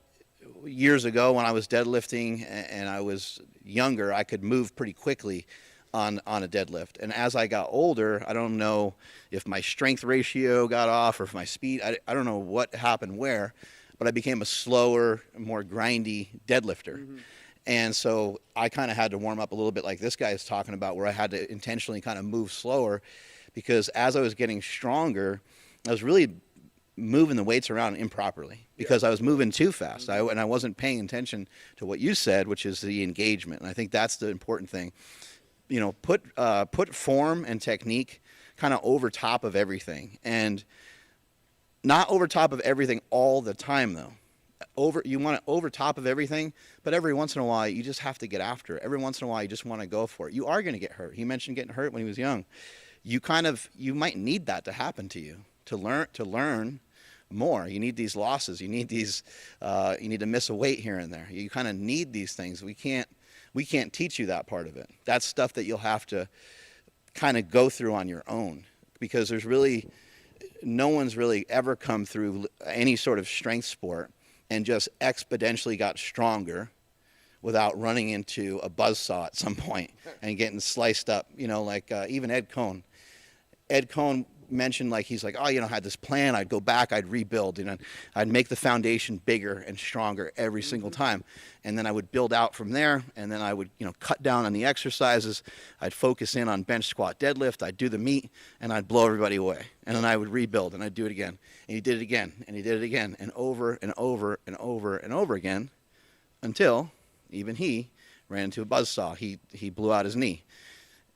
[SPEAKER 5] years ago when I was deadlifting and I was younger, I could move pretty quickly on a deadlift. And as I got older, I don't know if my strength ratio got off or if my speed, I don't know what happened where, but I became a slower, more grindy deadlifter. Mm-hmm. And so I kind of had to warm up a little bit like this guy is talking about, where I had to intentionally kind of move slower, because as I was getting stronger, I was really moving the weights around improperly because I was moving too fast. And I wasn't paying attention to what you said, which is the engagement. And I think that's the important thing. You know, put form and technique kind of over top of everything, and not over top of everything all the time though. You want it over top of everything, but every once in a while you just have to get after it. Every once in a while you just want to go for it. You are going to get hurt. He mentioned getting hurt when he was young. You might need that to happen to you to learn more. You need these losses. You need these. You need to miss a weight here and there. You kind of need these things. We can't teach you that part of it. That's stuff that you'll have to kind of go through on your own, because no one's really ever come through any sort of strength sport and just exponentially got stronger without running into a buzzsaw at some point and getting sliced up. You know, like even Ed Cohn. Ed Cohn mentioned, like, he's like, oh, you know, I had this plan. I'd go back, I'd rebuild, I'd make the foundation bigger and stronger every single time. And then I would build out from there, and then I would, cut down on the exercises. I'd focus in on bench, squat, deadlift. I'd do the meat, and I'd blow everybody away. And then I would rebuild, and I'd do it again. And he did it again, and he did it again, and over and over and over and over again, until even he ran into a buzzsaw. He blew out his knee.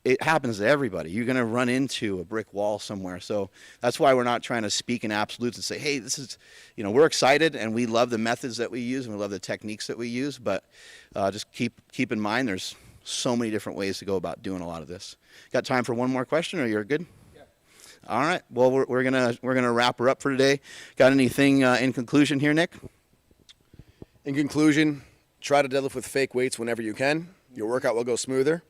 [SPEAKER 5] It happens to everybody. You're going to run into a brick wall somewhere. So that's why we're not trying to speak in absolutes and say, hey, this is, we're excited and we love the methods that we use and we love the techniques that we use. But just keep in mind there's so many different ways to go about doing a lot of this. Got time for one more question, or you're good? Yeah. All right. Well, we're gonna wrap her up for today. Got anything in conclusion here, Nick?
[SPEAKER 4] In conclusion, try to deadlift with fake weights whenever you can. Your workout will go smoother.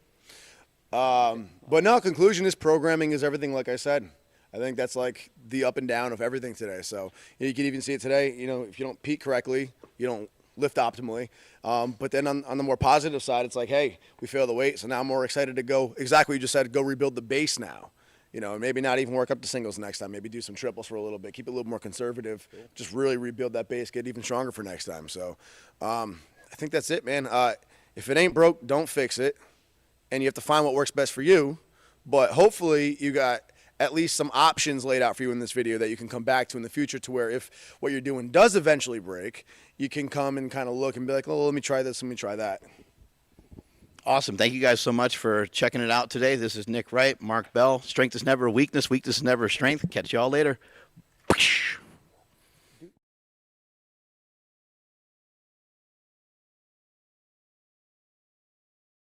[SPEAKER 4] But no, conclusion is programming is everything, like I said. I think that's like the up and down of everything today. So you can even see it today, if you don't peak correctly, you don't lift optimally. But then on the more positive side, it's like, hey, we failed the weight, so now I'm more excited to go, exactly what you just said, go rebuild the base now. And maybe not even work up to singles next time. Maybe do some triples for a little bit. Keep it a little more conservative. Cool. Just really rebuild that base, get even stronger for next time. So I think that's it, man. If it ain't broke, don't fix it. And you have to find what works best for you. But hopefully you got at least some options laid out for you in this video that you can come back to in the future, to where if what you're doing does eventually break, you can come and kind of look and be like, oh, let me try this, let me try that.
[SPEAKER 5] Awesome. Thank you guys so much for checking it out today. This is Nick Wright, Mark Bell. Strength is never a weakness. Weakness is never a strength. Catch you all later.